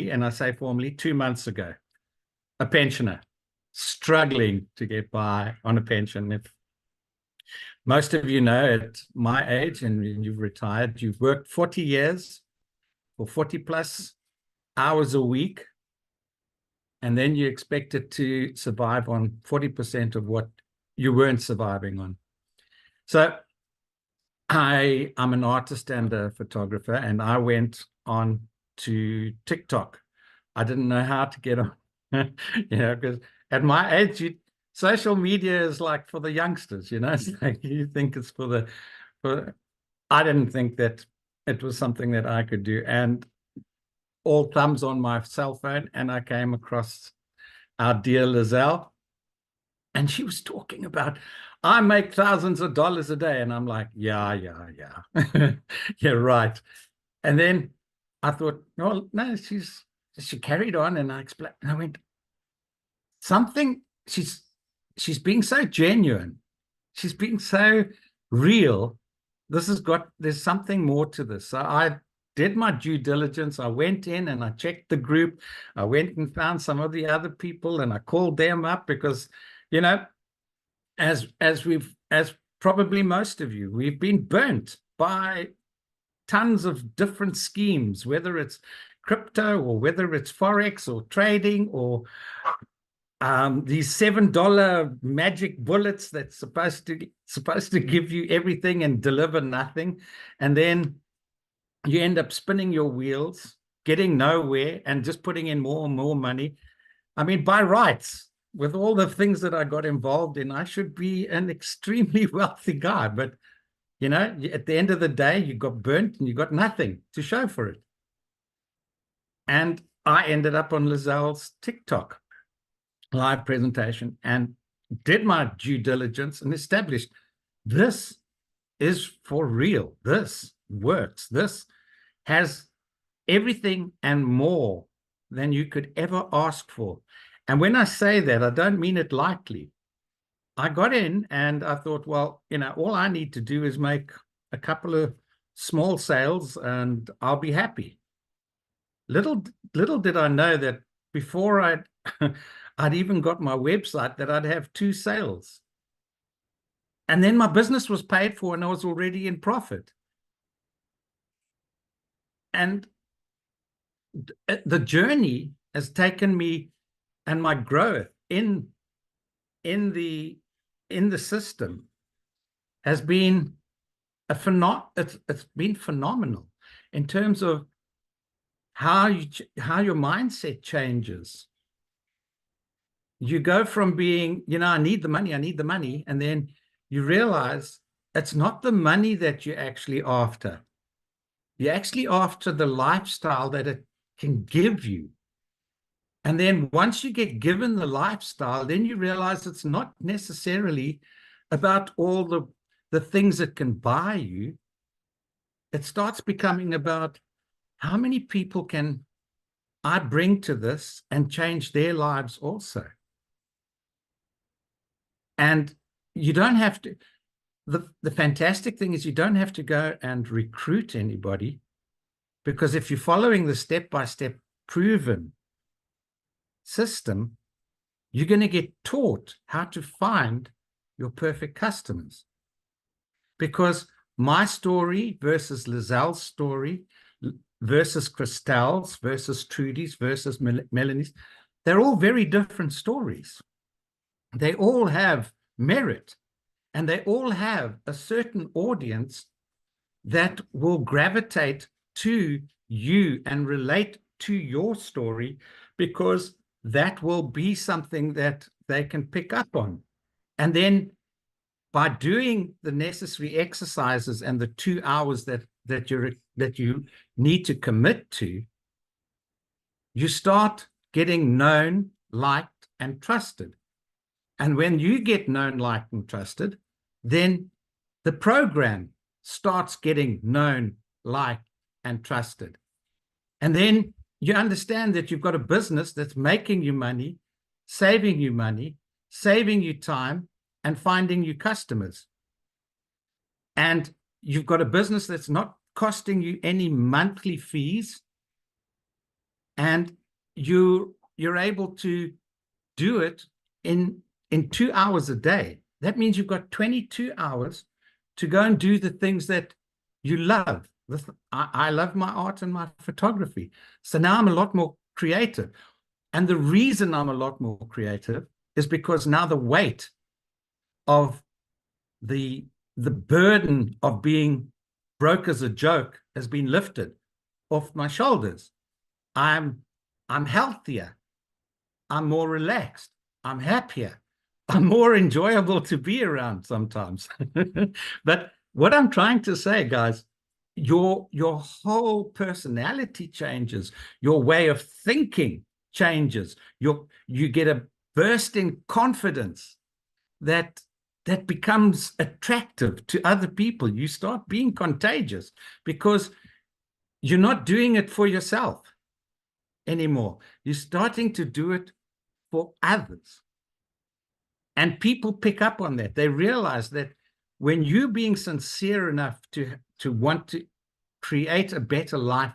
and I say formally, 2 months ago, a pensioner, struggling to get by on a pension. If most of you know, at my age, and you've retired, you've worked 40 years for 40 plus hours a week, and then you're expected to survive on 40% of what you weren't surviving on. So I'm an artist and a photographer, and I went on to TikTok. I didn't know how to get on, because at my age, social media is like for the youngsters, it's like you think it's for I didn't think that it was something that I could do. And all thumbs on my cell phone, and I came across our dear Lizelle, and she was talking about, I make thousands of dollars a day. And I'm like, yeah. Yeah, right. And then I thought, well, no, she carried on, and I explained, and I went, she's being so genuine. She's being so real. There's something more to this. So I did my due diligence. I went in and I checked the group. I went and found some of the other people, and I called them up because, as probably most of you, we've been burnt by tons of different schemes, whether it's crypto or whether it's Forex or trading or these $7 magic bullets that's supposed to give you everything and deliver nothing. And then you end up spinning your wheels, getting nowhere, and just putting in more and more money. I mean, by rights, with all the things that I got involved in, I should be an extremely wealthy guy. But, you know, at the end of the day, you got burnt and you got nothing to show for it. And I ended up on Lizelle's TikTok live presentation and did my due diligence and established this is for real. This works. This has everything and more than you could ever ask for. And when I say that, I don't mean it lightly. I got in and I thought, well, you know, all I need to do is make a couple of small sales and I'll be happy. Little did I know that before I'd even got my website, that I'd have 2 sales. And then my business was paid for and I was already in profit. And the journey has taken me, and my growth in the system has been it's been phenomenal in terms of how your mindset changes. You go from being, you know, I need the money, and then you realize it's not the money that you're actually after. You're actually after the lifestyle that it can give you. And then once you get given the lifestyle, then you realize it's not necessarily about all the things it can buy you. It starts becoming about how many people can I bring to this and change their lives also. And you don't have to, the fantastic thing is you don't have to go and recruit anybody, because if you're following the step-by-step proven system, you're going to get taught how to find your perfect customers. Because my story versus Lizelle's story versus Christelle's versus Trudy's versus Melanie's, they're all very different stories. They all have merit, and they all have a certain audience that will gravitate to you and relate to your story, because that will be something that they can pick up on. And then by doing the necessary exercises and the 2 hours that you need to commit to, you start getting known, liked, and trusted. And when you get known, liked, and trusted, then the program starts getting known, liked, and trusted. And then you understand that you've got a business that's making you money, saving you time, and finding you customers. And you've got a business that's not costing you any monthly fees, and you're able to do it in 2 hours a day. That means you've got 22 hours to go and do the things that you love. I love my art and my photography. So now I'm a lot more creative. And the reason I'm a lot more creative is because now the weight of the burden of being broke as a joke has been lifted off my shoulders. I'm healthier. I'm more relaxed. I'm happier. I'm more enjoyable to be around sometimes. But what I'm trying to say, guys, your whole personality changes. Your way of thinking changes. You get a burst in confidence that becomes attractive to other people. You start being contagious because you're not doing it for yourself anymore. You're starting to do it for others. And people pick up on that. They realize that when you're being sincere enough to want to create a better life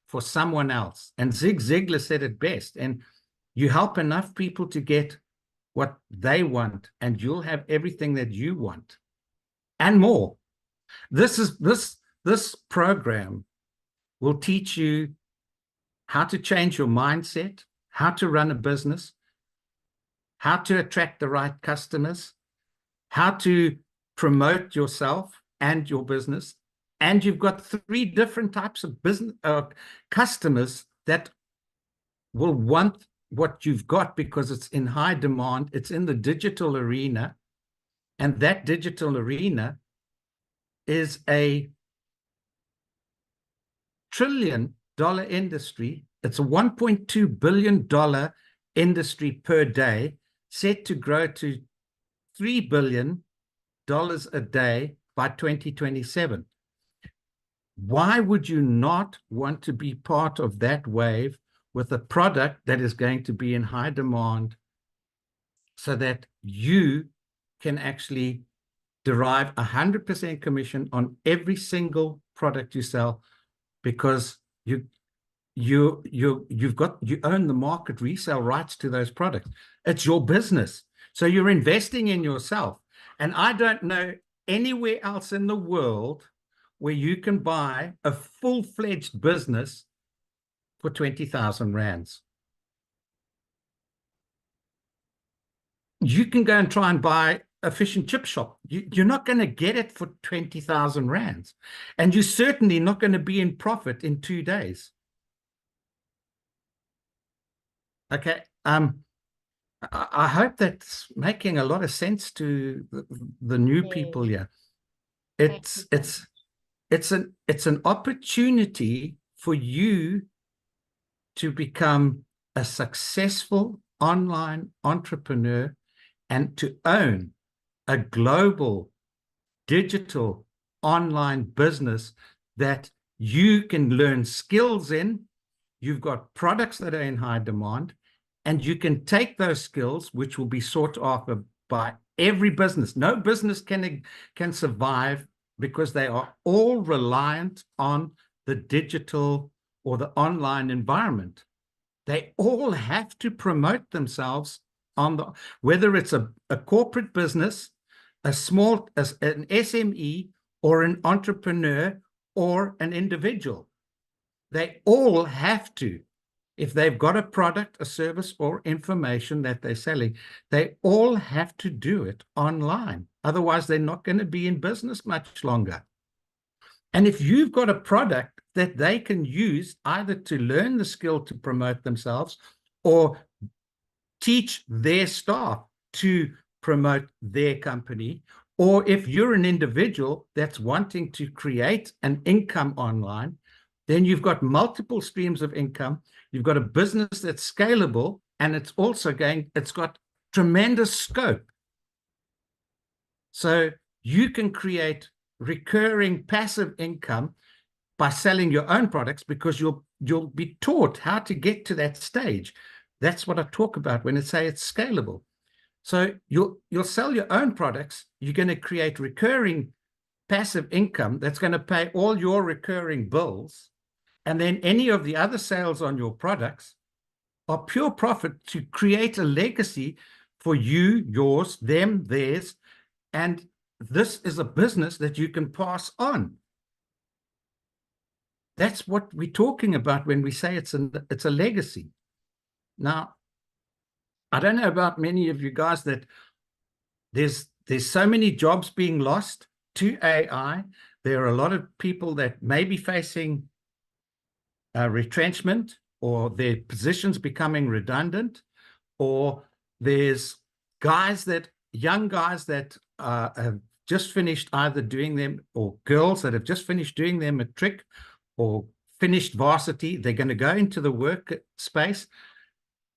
for someone else, and Zig Ziglar said it best, and you help enough people to get what they want, and you'll have everything that you want and more. This program will teach you how to change your mindset, how to run a business, how to attract the right customers, how to promote yourself and your business, and you've got 3 different types of business customers that will want what you've got because it's in high demand. It's in the digital arena, and that digital arena is a trillion-dollar industry. It's a $1.2 billion industry per day, set to grow to $3 billion a day by 2027. Why would you not want to be part of that wave with a product that is going to be in high demand so that you can actually derive 100% commission on every single product you sell, because you own the market resale rights to those products. It's your business. So you're investing in yourself. And I don't know anywhere else in the world where you can buy a full-fledged business for 20,000 rands. You can go and try and buy a fish and chip shop. You're not going to get it for 20,000 rands. And you're certainly not going to be in profit in 2 days. Okay. I hope that's making a lot of sense to the new people here. It's an opportunity for you to become a successful online entrepreneur and to own a global digital online business that you can learn skills in. You've got products that are in high demand, and you can take those skills, which will be sought after by every business. No business can survive because they are all reliant on the digital or the online environment. They all have to promote themselves on the, whether it's a corporate business, an SME, or an entrepreneur or an individual. They all have to. If they've got a product, a service, or information that they're selling, they all have to do it online. Otherwise, they're not going to be in business much longer. And if you've got a product that they can use either to learn the skill to promote themselves or teach their staff to promote their company, or if you're an individual that's wanting to create an income online, then you've got multiple streams of income. You've got a business that's scalable, and it's got tremendous scope. So you can create recurring passive income by selling your own products, because you'll be taught how to get to that stage. That's what I talk about when I say it's scalable. So you'll sell your own products. You're going to create recurring passive income that's going to pay all your recurring bills. And then any of the other sales on your products are pure profit to create a legacy for you, yours, them, theirs. And this is a business that you can pass on. That's what we're talking about when we say it's a legacy. Now, I don't know about many of you guys that there's so many jobs being lost to AI. There are a lot of people that may be facing retrenchment, or their positions becoming redundant, or there's young guys that have just finished either doing them, or girls that have just finished doing their matric or finished varsity. They're going to go into the workspace.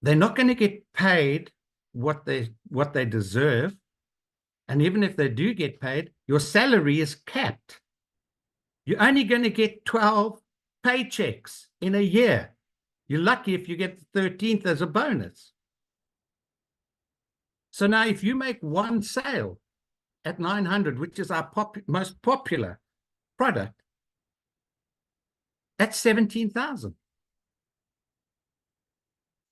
They're not going to get paid what they deserve. And even if they do get paid, your salary is capped. You're only going to get 12 paychecks in a year. You're lucky if you get the 13th as a bonus. So now if you make one sale at 900, which is our most popular product, that's 17,000.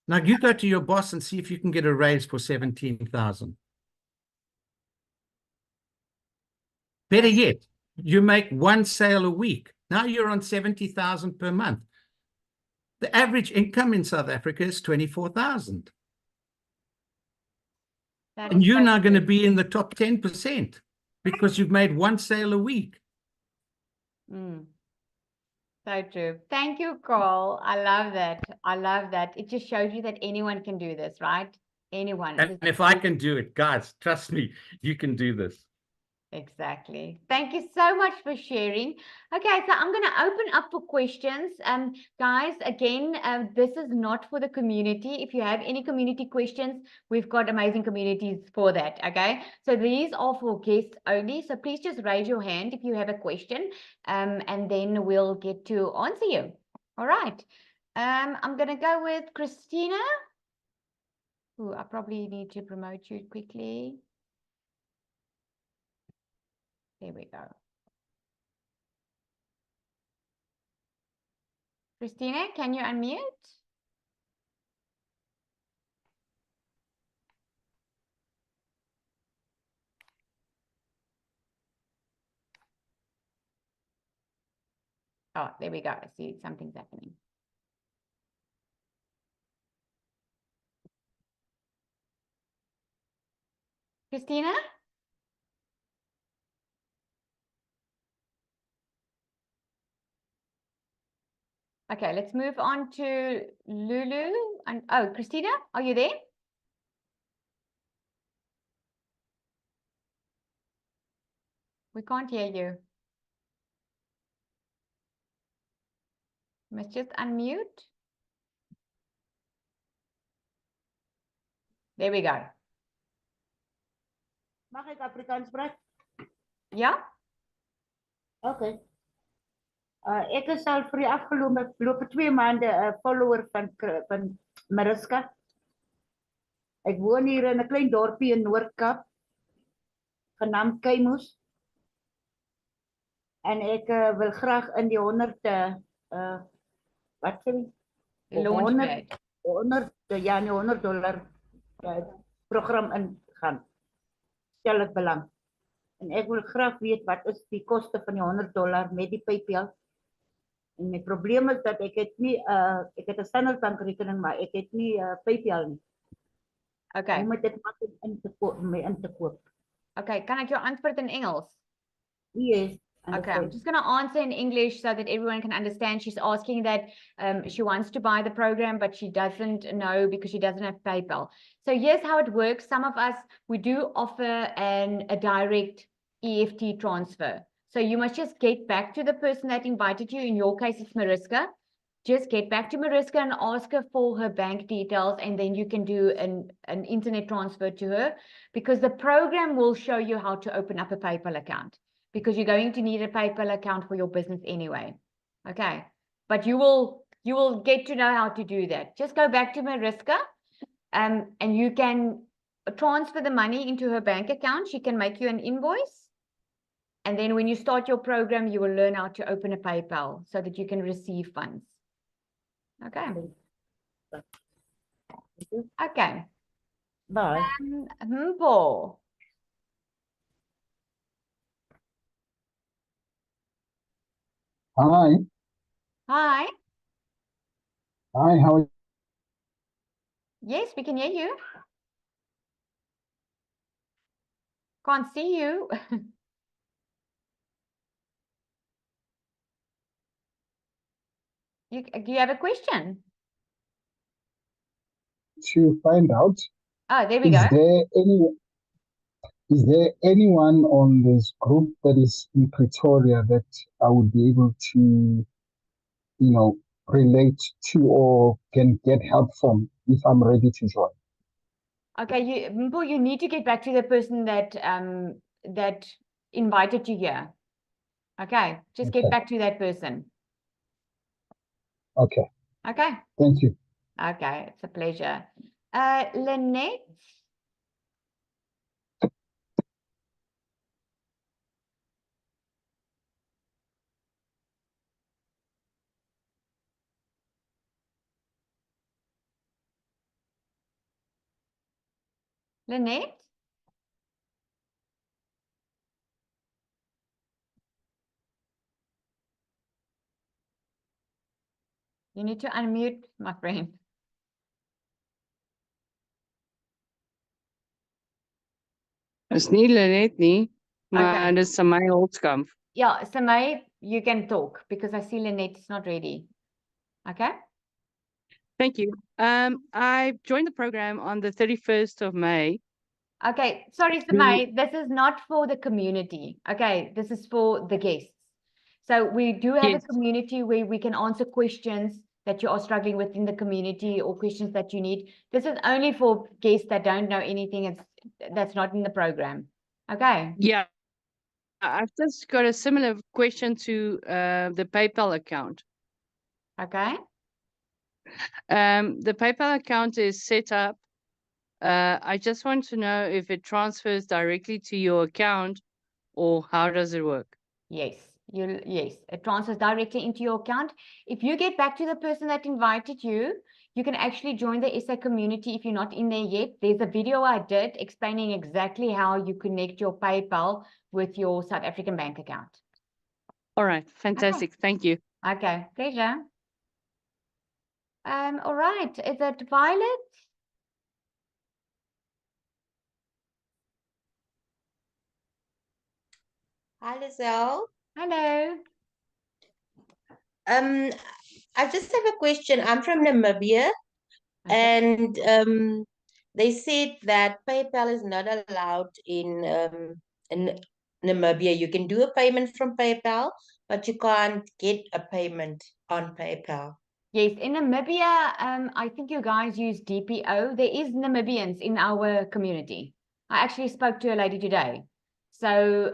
Now you go to your boss and see if you can get a raise for 17,000. Better yet, you make one sale a week. Now you're on 70,000 per month. The average income in South Africa is 24,000. And you're now going to be in the top 10% because you've made one sale a week. Mm. So true. Thank you, Carl. I love that. I love that. It just shows you that anyone can do this, right? Anyone. And if I can do it, guys, trust me, you can do this. Exactly. Thank you so much for sharing. Okay, so I'm going to open up for questions. Guys, again, this is not for the community. If you have any community questions, we've got amazing communities for that. Okay, so these are for guests only. So please just raise your hand if you have a question, and then we'll get to answer you. All right. I'm going to go with Christina. Ooh, I probably need to promote you quickly. There we go. Christina, can you unmute? Oh, there we go. I see something's happening. Christina? Okay, let's move on to Lulu. And oh, Christina, are you there? We can't hear you. You must just unmute. There we go. Mag ik Afrikaans praat? Ja? Oké. Ik is al voor de afgelopen 2 maanden follower van Mariska. Ik woon hier in een klein dorpje in Noord-Kaap, genaamd Keimoes. En ik wil graag in die 100, wat zeg je? Launchpad. 100 dollar program ingaan. Stel ik belang. En ik wil graag weten wat is die kosten van die 100 dollar met die PayPal. En mijn probleem is dat ik het niet, ik heb een standaardbankrekening, maar ik heb niet PayPal niet. Okay. Hoe moet ik makkelijk in te koop? Okay, can I your antwoord in Engels? Yes. Okay, I'm just going to answer in English so that everyone can understand. She's asking that she wants to buy the program, but she doesn't know because she doesn't have PayPal. So here's how it works. Some of us, we do offer a direct EFT transfer. So you must just get back to the person that invited you. In your case, it's Mariska. Just get back to Mariska and ask her for her bank details, and then you can do an internet transfer to her, because the program will show you how to open up a PayPal account, because you're going to need a PayPal account for your business anyway. Okay, but you will get to know how to do that. Just go back to Mariska, and you can transfer the money into her bank account. She can make you an invoice. And then when you start your program, you will learn how to open a PayPal so that you can receive funds. Okay. Okay. Bye. Mpo. Hi. Hi. Hi, how are you? Yes, we can hear you. Can't see you. Do you have a question? To find out, Oh, there we go. is there anyone on this group that is in Pretoria that I would be able to, relate to or can get help from if I'm ready to join? Okay, Mpo, you need to get back to the person that that invited you here. Okay, just get Okay. back to that person. Okay. Okay. Thank you. Okay, it's a pleasure. Lynette. Lynette? You need to unmute, my friend. Is nie Lenet nie, maar Okay. dis Samay Holtkamp. yeah, Samay, you can talk because I see Lynette's not ready. Okay. Thank you. I joined the program on the 31st of May. Okay, sorry, Samay, this is not for the community. Okay, this is for the guests. So we do have a Yes. community where we can answer questions that you are struggling with in the community or questions that you need. This is only for guests that don't know anything that's not in the program. Okay. Yeah. I've just got a similar question to the PayPal account. Okay. The PayPal account is set up. I just want to know if it transfers directly to your account or how does it work? Yes, yes, it transfers directly into your account. If you get back to the person that invited you, you can actually join the SA community if you're not in there yet. There's a video I did explaining exactly how you connect your PayPal with your South African bank account. All right, fantastic. Thank you. Okay, pleasure. All right, is it Violet? Hi, Lizelle. Hello. I just have a question. I'm from Namibia, and they said that PayPal is not allowed in Namibia. You can do a payment from PayPal, but you can't get a payment on PayPal. Yes, in Namibia, I think you guys use DPO. There is Namibians in our community. I actually spoke to a lady today. So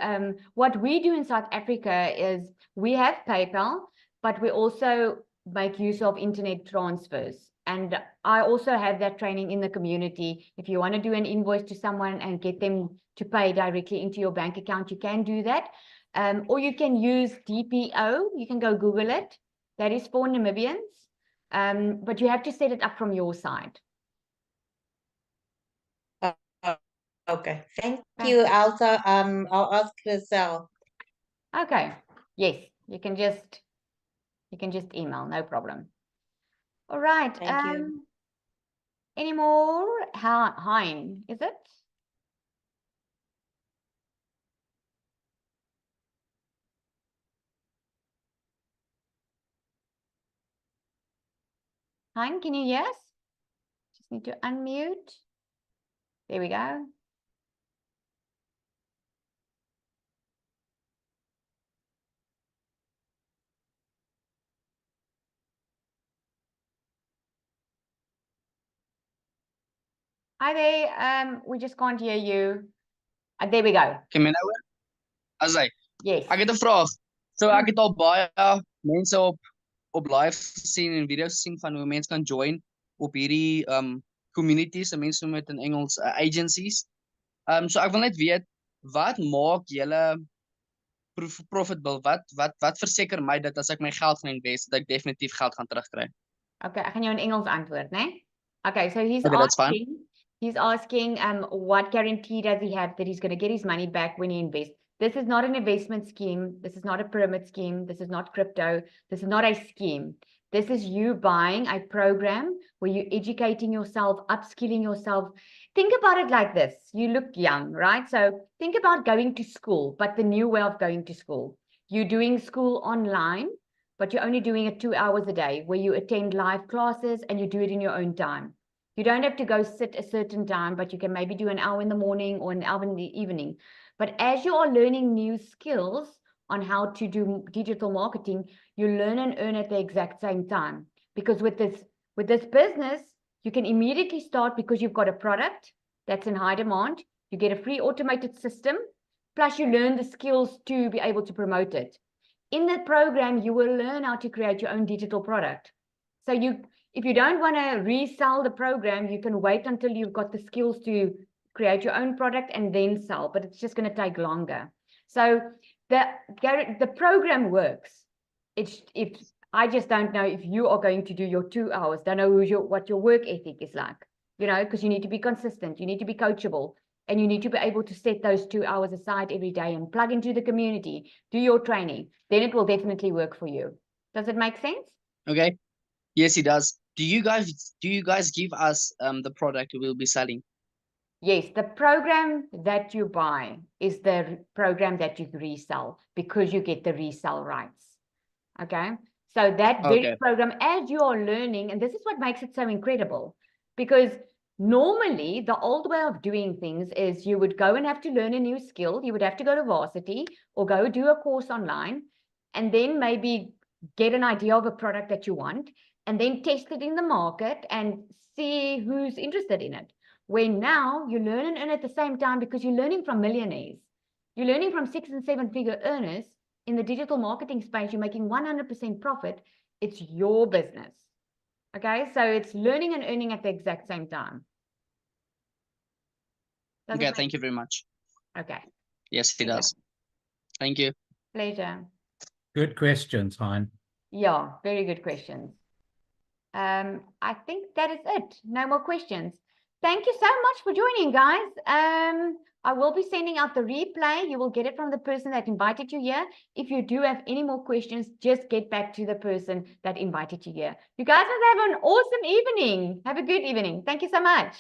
what we do in South Africa is we have PayPal, but we also make use of internet transfers. And I also have that training in the community. If you want to do an invoice to someone and get them to pay directly into your bank account, you can do that. Or you can use DPO. You can go Google it. That is for Namibians. But you have to set it up from your side. Okay, thank you. I'll ask Lizelle. Okay. Yes, you can just email, no problem. All right. Thank you. Any more? Hein, is it? Hein, can you hear us? Just need to unmute. There we go. Hi there. We just can't hear you. There we go. Kan my nou hoor? As hy. Yes. Ek het 'n vraag. So ek het al baie mense op live gesien en video's gesien van hoe mense kan join op hierdie communities, en mense noem dit in Engels agencies. So ek wil net weet, wat maak julle profitable? Wat verseker my dat as ek my geld gaan invest, dat ek definitief geld gaan terugkry? Okay, ek gaan jou in Engels antwoord, né? Okay, so he's Okay, that's fine. asking what guarantee does he have that he's going to get his money back when he invests? This is not an investment scheme. This is not a pyramid scheme. This is not crypto. This is not a scheme. This is you buying a program where you're educating yourself, upskilling yourself. Think about it like this. You look young, right? So think about going to school, but the new way of going to school. You're doing school online, but you're only doing it 2 hours a day where you attend live classes and you do it in your own time. You don't have to go sit a certain time, but you can maybe do an hour in the morning or an hour in the evening. But as you are learning new skills on how to do digital marketing, you learn and earn at the exact same time. Because with this business, you can immediately start because you've got a product that's in high demand. You get a free automated system, plus you learn the skills to be able to promote it. In the program, you will learn how to create your own digital product. So if you don't want to resell the program, you can wait until you've got the skills to create your own product and then sell, but it's just going to take longer. So the program works. I just don't know if you are going to do your 2 hours. Don't know what your work ethic is like, because you need to be consistent. You need to be coachable. And you need to be able to set those 2 hours aside every day and plug into the community, do your training. Then it will definitely work for you. Does it make sense? Okay. Yes, it does. Do you guys give us the product we'll be selling? Yes, the program that you buy is the program that you resell because you get the resell rights. Okay. So that very Okay. program, as you are learning, and this is what makes it so incredible, because normally the old way of doing things is you would go and have to learn a new skill. You would have to go to varsity or go do a course online and then maybe get an idea of a product that you want and then test it in the market and see who's interested in it. When now you learn and earn at the same time because you're learning from millionaires. You're learning from 6 and 7 figure earners in the digital marketing space. You're making 100% profit. It's your business. Okay, so it's learning and earning at the exact same time. Does it Okay, make thank you very much. Okay, Yes, it Pleasure. does. Thank you. pleasure. Good questions, Hein. Yeah, very good questions. I think that is it. No more questions. Thank you so much for joining, guys. I will be sending out the replay. You will get it from the person that invited you here. If you do have any more questions, just get back to the person that invited you here. You guys must have an awesome evening. Have a good evening. Thank you so much.